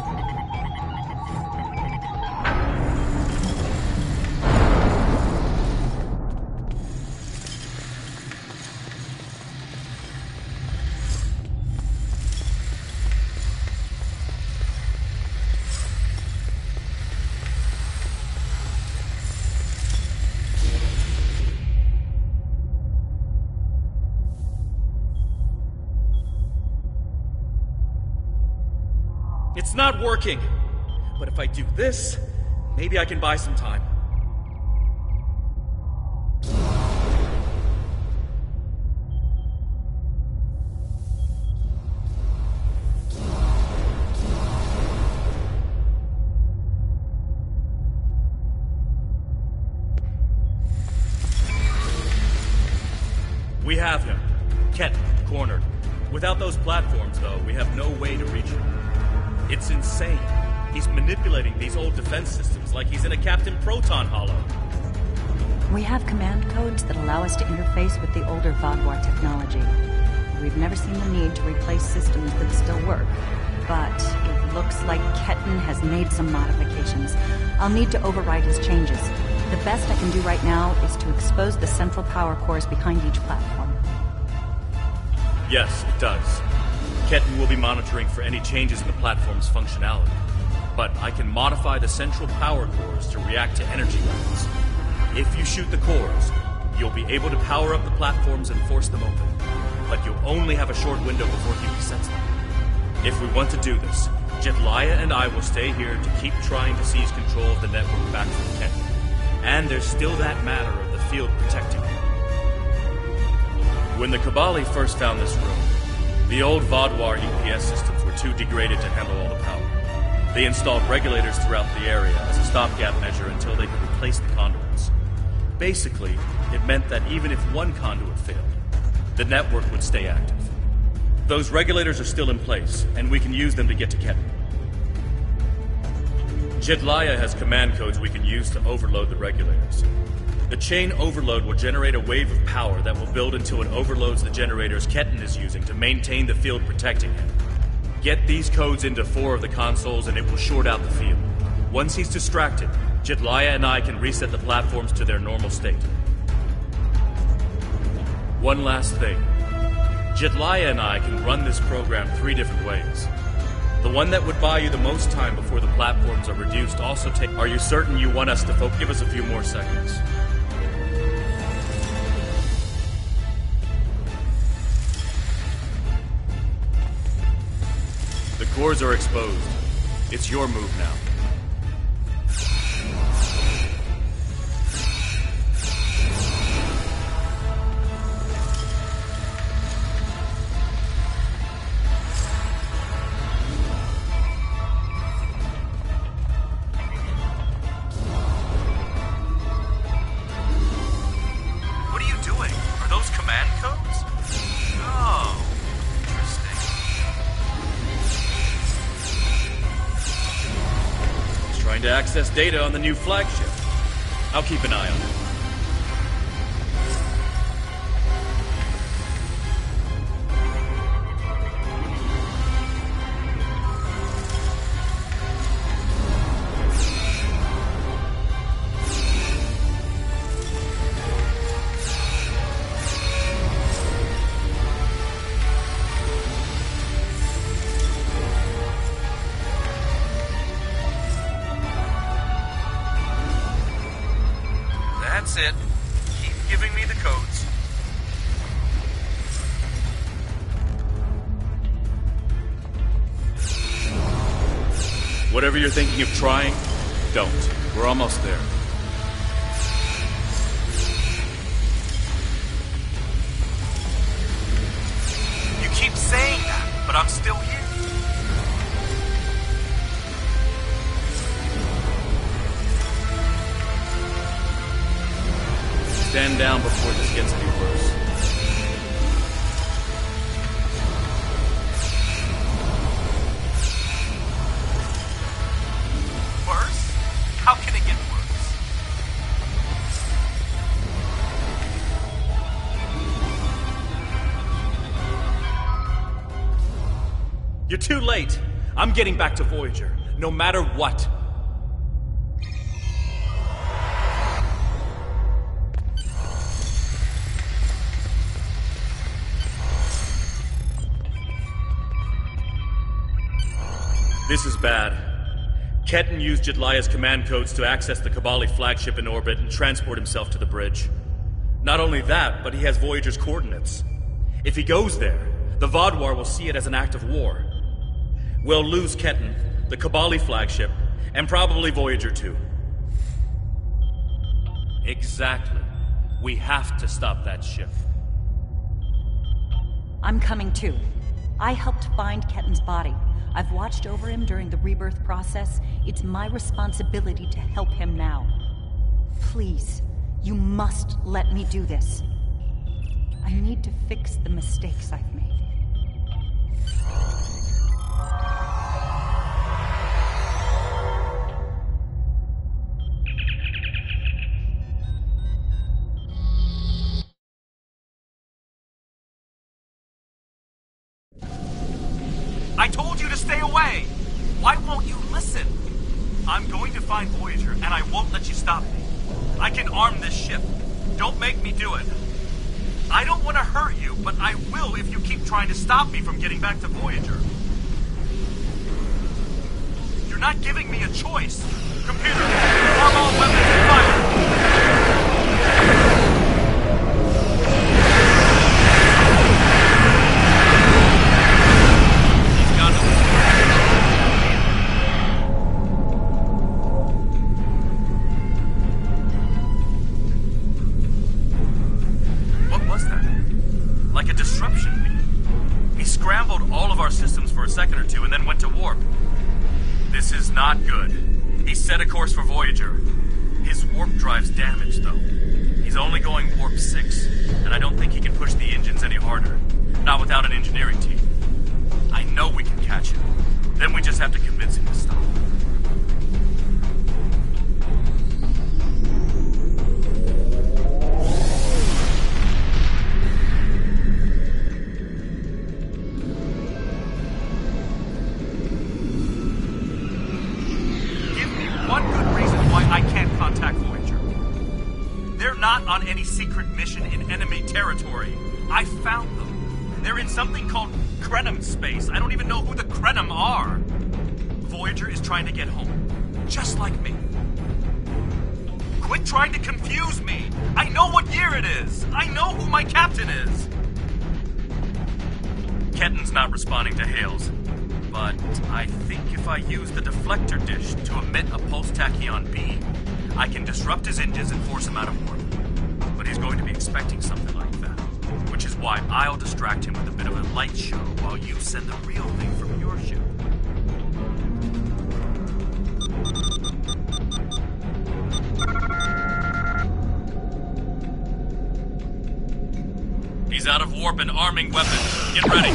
Speaker 8: It's not working. But if I do this, maybe I can buy some time. We have him. Ket, cornered. Without those platforms, though, we have no way to reach him. It's insane. He's manipulating these old defense systems like he's in a Captain Proton Hollow.
Speaker 9: We have command codes that allow us to interface with the older Vaadwaur technology. We've never seen the need to replace systems that still work. But it looks like Ketten has made some modifications. I'll need to override his changes. The best I can do right now is to expose the central power cores behind each platform.
Speaker 2: Yes, it does. Ketten will be monitoring for any changes in the platform's functionality. But I can modify the central power cores to react to energy levels. If you shoot the cores, you'll be able to power up the platforms and force them open. But you'll only have a short window before he resets them. If we want to do this, Jetlaya and I will stay here to keep trying to seize control of the network back from Ketten. And there's still that matter of the field protecting him. When the Kabali first found this room, the old Vaadwaur EPS systems were too degraded to handle all the power. They installed regulators throughout the area as a stopgap measure until they could replace the conduits. Basically, it meant that even if one conduit failed, the network would stay active. Those regulators are still in place, and we can use them to get to Ketten. Jetlaya has command codes we can use to overload the regulators. The chain overload will generate a wave of power that will build until it overloads the generators Ketten is using to maintain the field protecting him. Get these codes into 4 of the consoles and it will short out the field. Once he's distracted, Jetlaya and I can reset the platforms to their normal state. One last thing. Jetlaya and I can run this program 3 different ways. The one that would buy you the most time before the platforms are reduced also take... Are you certain you want us to focus? Give us a few more seconds. The cores are exposed. It's your move now.
Speaker 8: What are you doing? Are those command codes? Oh, interesting.
Speaker 2: Trying to access data on the new flagship. I'll keep an eye on it.
Speaker 8: That's it. Keep giving me the codes.
Speaker 2: Whatever you're thinking of trying, don't. We're almost there.
Speaker 8: You keep saying that, but I'm still here.
Speaker 2: Stand down before this gets any worse.
Speaker 8: Worse? How can it get worse? You're too late. I'm getting back to Voyager, no matter what. This is bad. Ketan used Jedlia's command codes to access the Kabali flagship in orbit and transport himself to the bridge. Not only that, but he has Voyager's coordinates. If he goes there, the Vaadwaur will see it as an act of war. We'll lose Ketan, the Kabali flagship, and probably Voyager too. Exactly. We have to stop that ship.
Speaker 9: I'm coming too. I helped find Ketan's body. I've watched over him during the rebirth process. It's my responsibility to help him now. Please, you must let me do this. I need to fix the mistakes I've made.
Speaker 8: I told you to stay away! Why won't you listen? I'm going to find Voyager, and I won't let you stop me. I can arm this ship. Don't make me do it. I don't want to hurt you, but I will if you keep trying to stop me from getting back to Voyager. You're not giving me a choice. Computer, arm all weapons and fire! For a second or two and then went to warp. This is not good. He set a course for Voyager. His warp drive's damaged, though. He's only going warp 6, and I don't think he can push the engines any harder. Not without an engineering team. I know we can catch him. Then we just have to convince him to stop. On any secret mission in enemy territory. I found them. They're in something called Krenim space. I don't even know who the Krenim are. Voyager is trying to get home. Just like me. Quit trying to confuse me. I know what year it is. I know who my captain is. Ketan's not responding to hails. But I think if I use the deflector dish to emit a pulse tachyon beam, I can disrupt his engines and force him out of orbit. But he's going to be expecting something like that. Which is why I'll distract him with a bit of a light show while you send the real thing from your ship. He's out of warp and arming weapons. Get ready.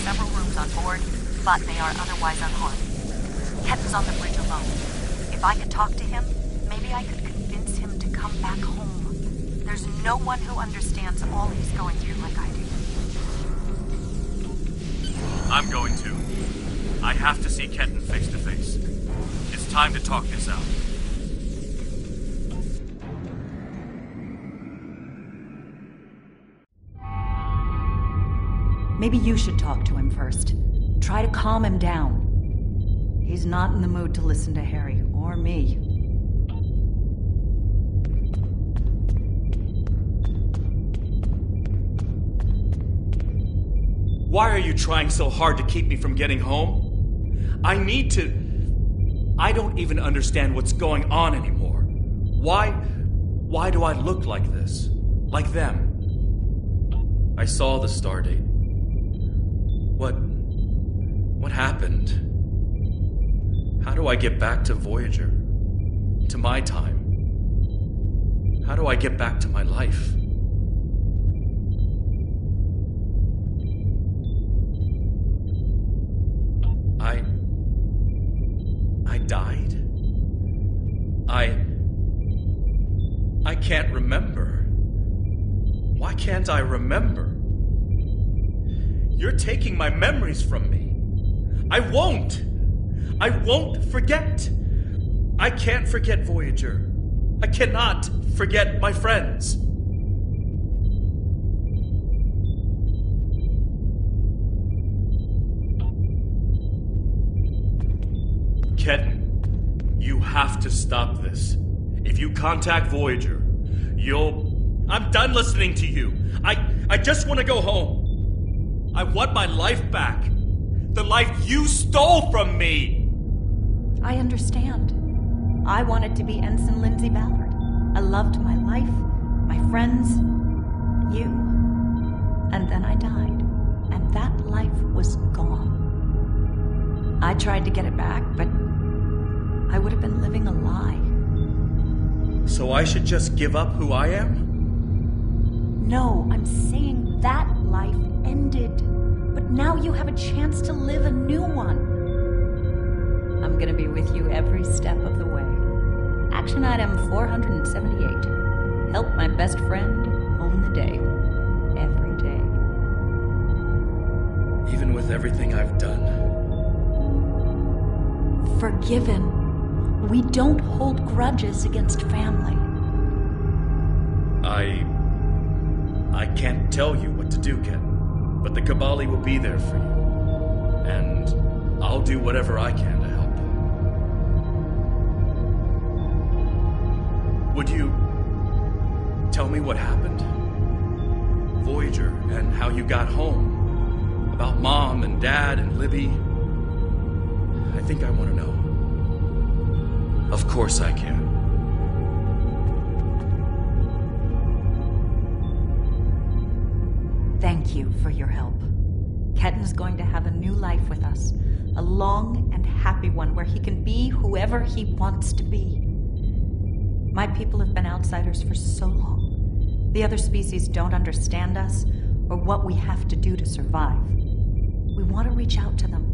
Speaker 5: several rooms on board, but they are otherwise unharmed. Ketten's on the bridge alone. If I could talk to him, maybe I could convince him to come back home. There's no one who understands all he's going through like I do.
Speaker 2: I'm going to. I have to see Ketten face to face. It's time to talk this out.
Speaker 9: Maybe you should talk to him first. Try to calm him down. He's not in the mood to listen to Harry or me.
Speaker 2: Why are you trying so hard to keep me from getting home? I need to... I don't even understand what's going on anymore. Why do I look like this? Like them? I saw the stardate. What happened? How do I get back to Voyager? To my time? How do I get back to my life? I died? I can't remember. Why can't I remember? You're taking my memories from me. I won't forget. I can't forget Voyager. I cannot forget my friends. Ketten, you have to stop this. If you contact Voyager, I'm done listening to you. I just want to go home. I want my life back. The life you stole from me.
Speaker 9: I understand. I wanted to be Ensign Lindsay Ballard. I loved my life, my friends, you. And then I died, and that life was gone. I tried to get it back, but I would have been living a lie.
Speaker 2: So I should just give up who I am?
Speaker 9: No, I'm saying that life ended. But now you have a chance to live a new one. I'm gonna be with you every step of the way. Action item 478. Help my best friend own the day. Every day.
Speaker 2: Even with everything I've done.
Speaker 9: Forgiven. We don't hold grudges against family.
Speaker 2: I can't tell you what to do, Ken. But the Kabali will be there for you. And I'll do whatever I can to help. Would you tell me what happened? Voyager, and how you got home. About Mom and Dad and Libby. I think I want to know. Of course I can.
Speaker 9: Thank you for your help. Ketten's going to have a new life with us. A long and happy one where he can be whoever he wants to be. My people have been outsiders for so long. The other species don't understand us or what we have to do to survive. We want to reach out to them.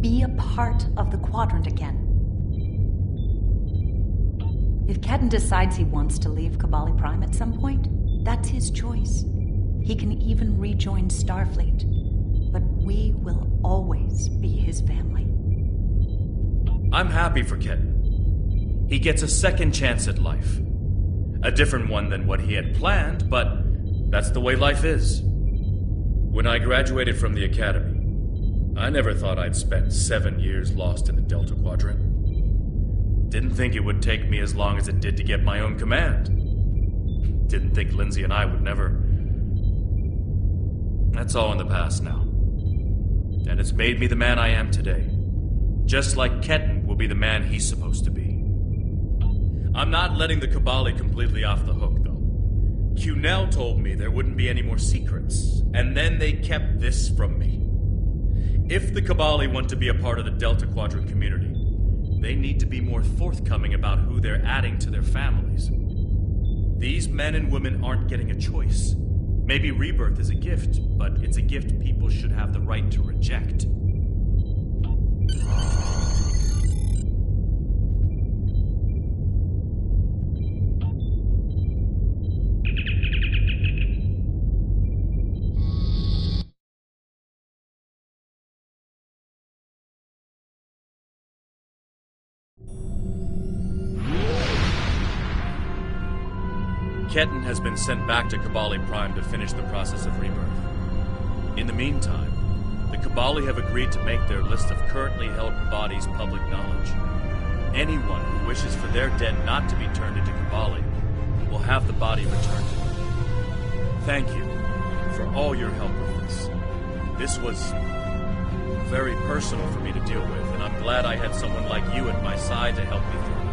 Speaker 9: Be a part of the Quadrant again. If Ketten decides he wants to leave Vaadwaur Prime at some point, that's his choice. He can even rejoin Starfleet, but we will always be his family.
Speaker 2: I'm happy for Ketten. He gets a second chance at life. A different one than what he had planned, but that's the way life is. When I graduated from the academy, I never thought I'd spend 7 years lost in the Delta Quadrant. Didn't think it would take me as long as it did to get my own command. Didn't think Lindsay and I would never... That's all in the past now. And it's made me the man I am today. Just like Ketten will be the man he's supposed to be. I'm not letting the Kabali completely off the hook, though. Cunell told me there wouldn't be any more secrets, and then they kept this from me. If the Kabali want to be a part of the Delta Quadrant community, they need to be more forthcoming about who they're adding to their families. These men and women aren't getting a choice. Maybe rebirth is a gift, but it's a gift people should have the right to reject. Ketan has been sent back to Vaadwaur Prime to finish the process of rebirth. In the meantime, the Cabali have agreed to make their list of currently held bodies public knowledge. Anyone who wishes for their dead not to be turned into Cabali will have the body returned to them. Thank you for all your help with this. This was very personal for me to deal with, and I'm glad I had someone like you at my side to help me through it.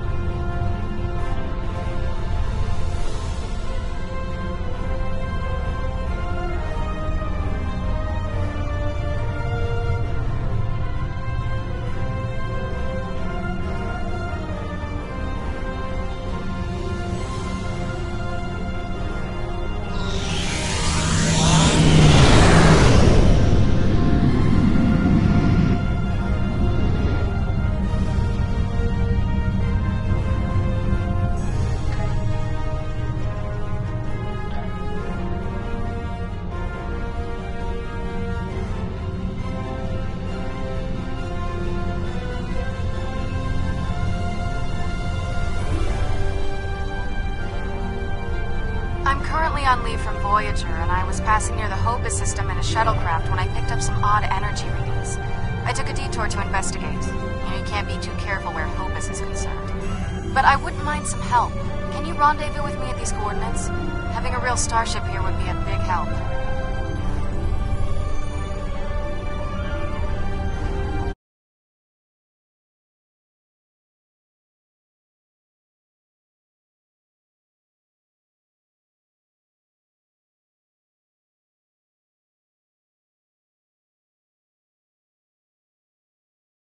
Speaker 12: On leave from Voyager, and I was passing near the Hopus system in a shuttlecraft when I picked up some odd energy readings. I took a detour to investigate. You can't be too careful where Hopus is concerned. But I wouldn't mind some help. Can you rendezvous with me at these coordinates? Having a real starship here would be a big help.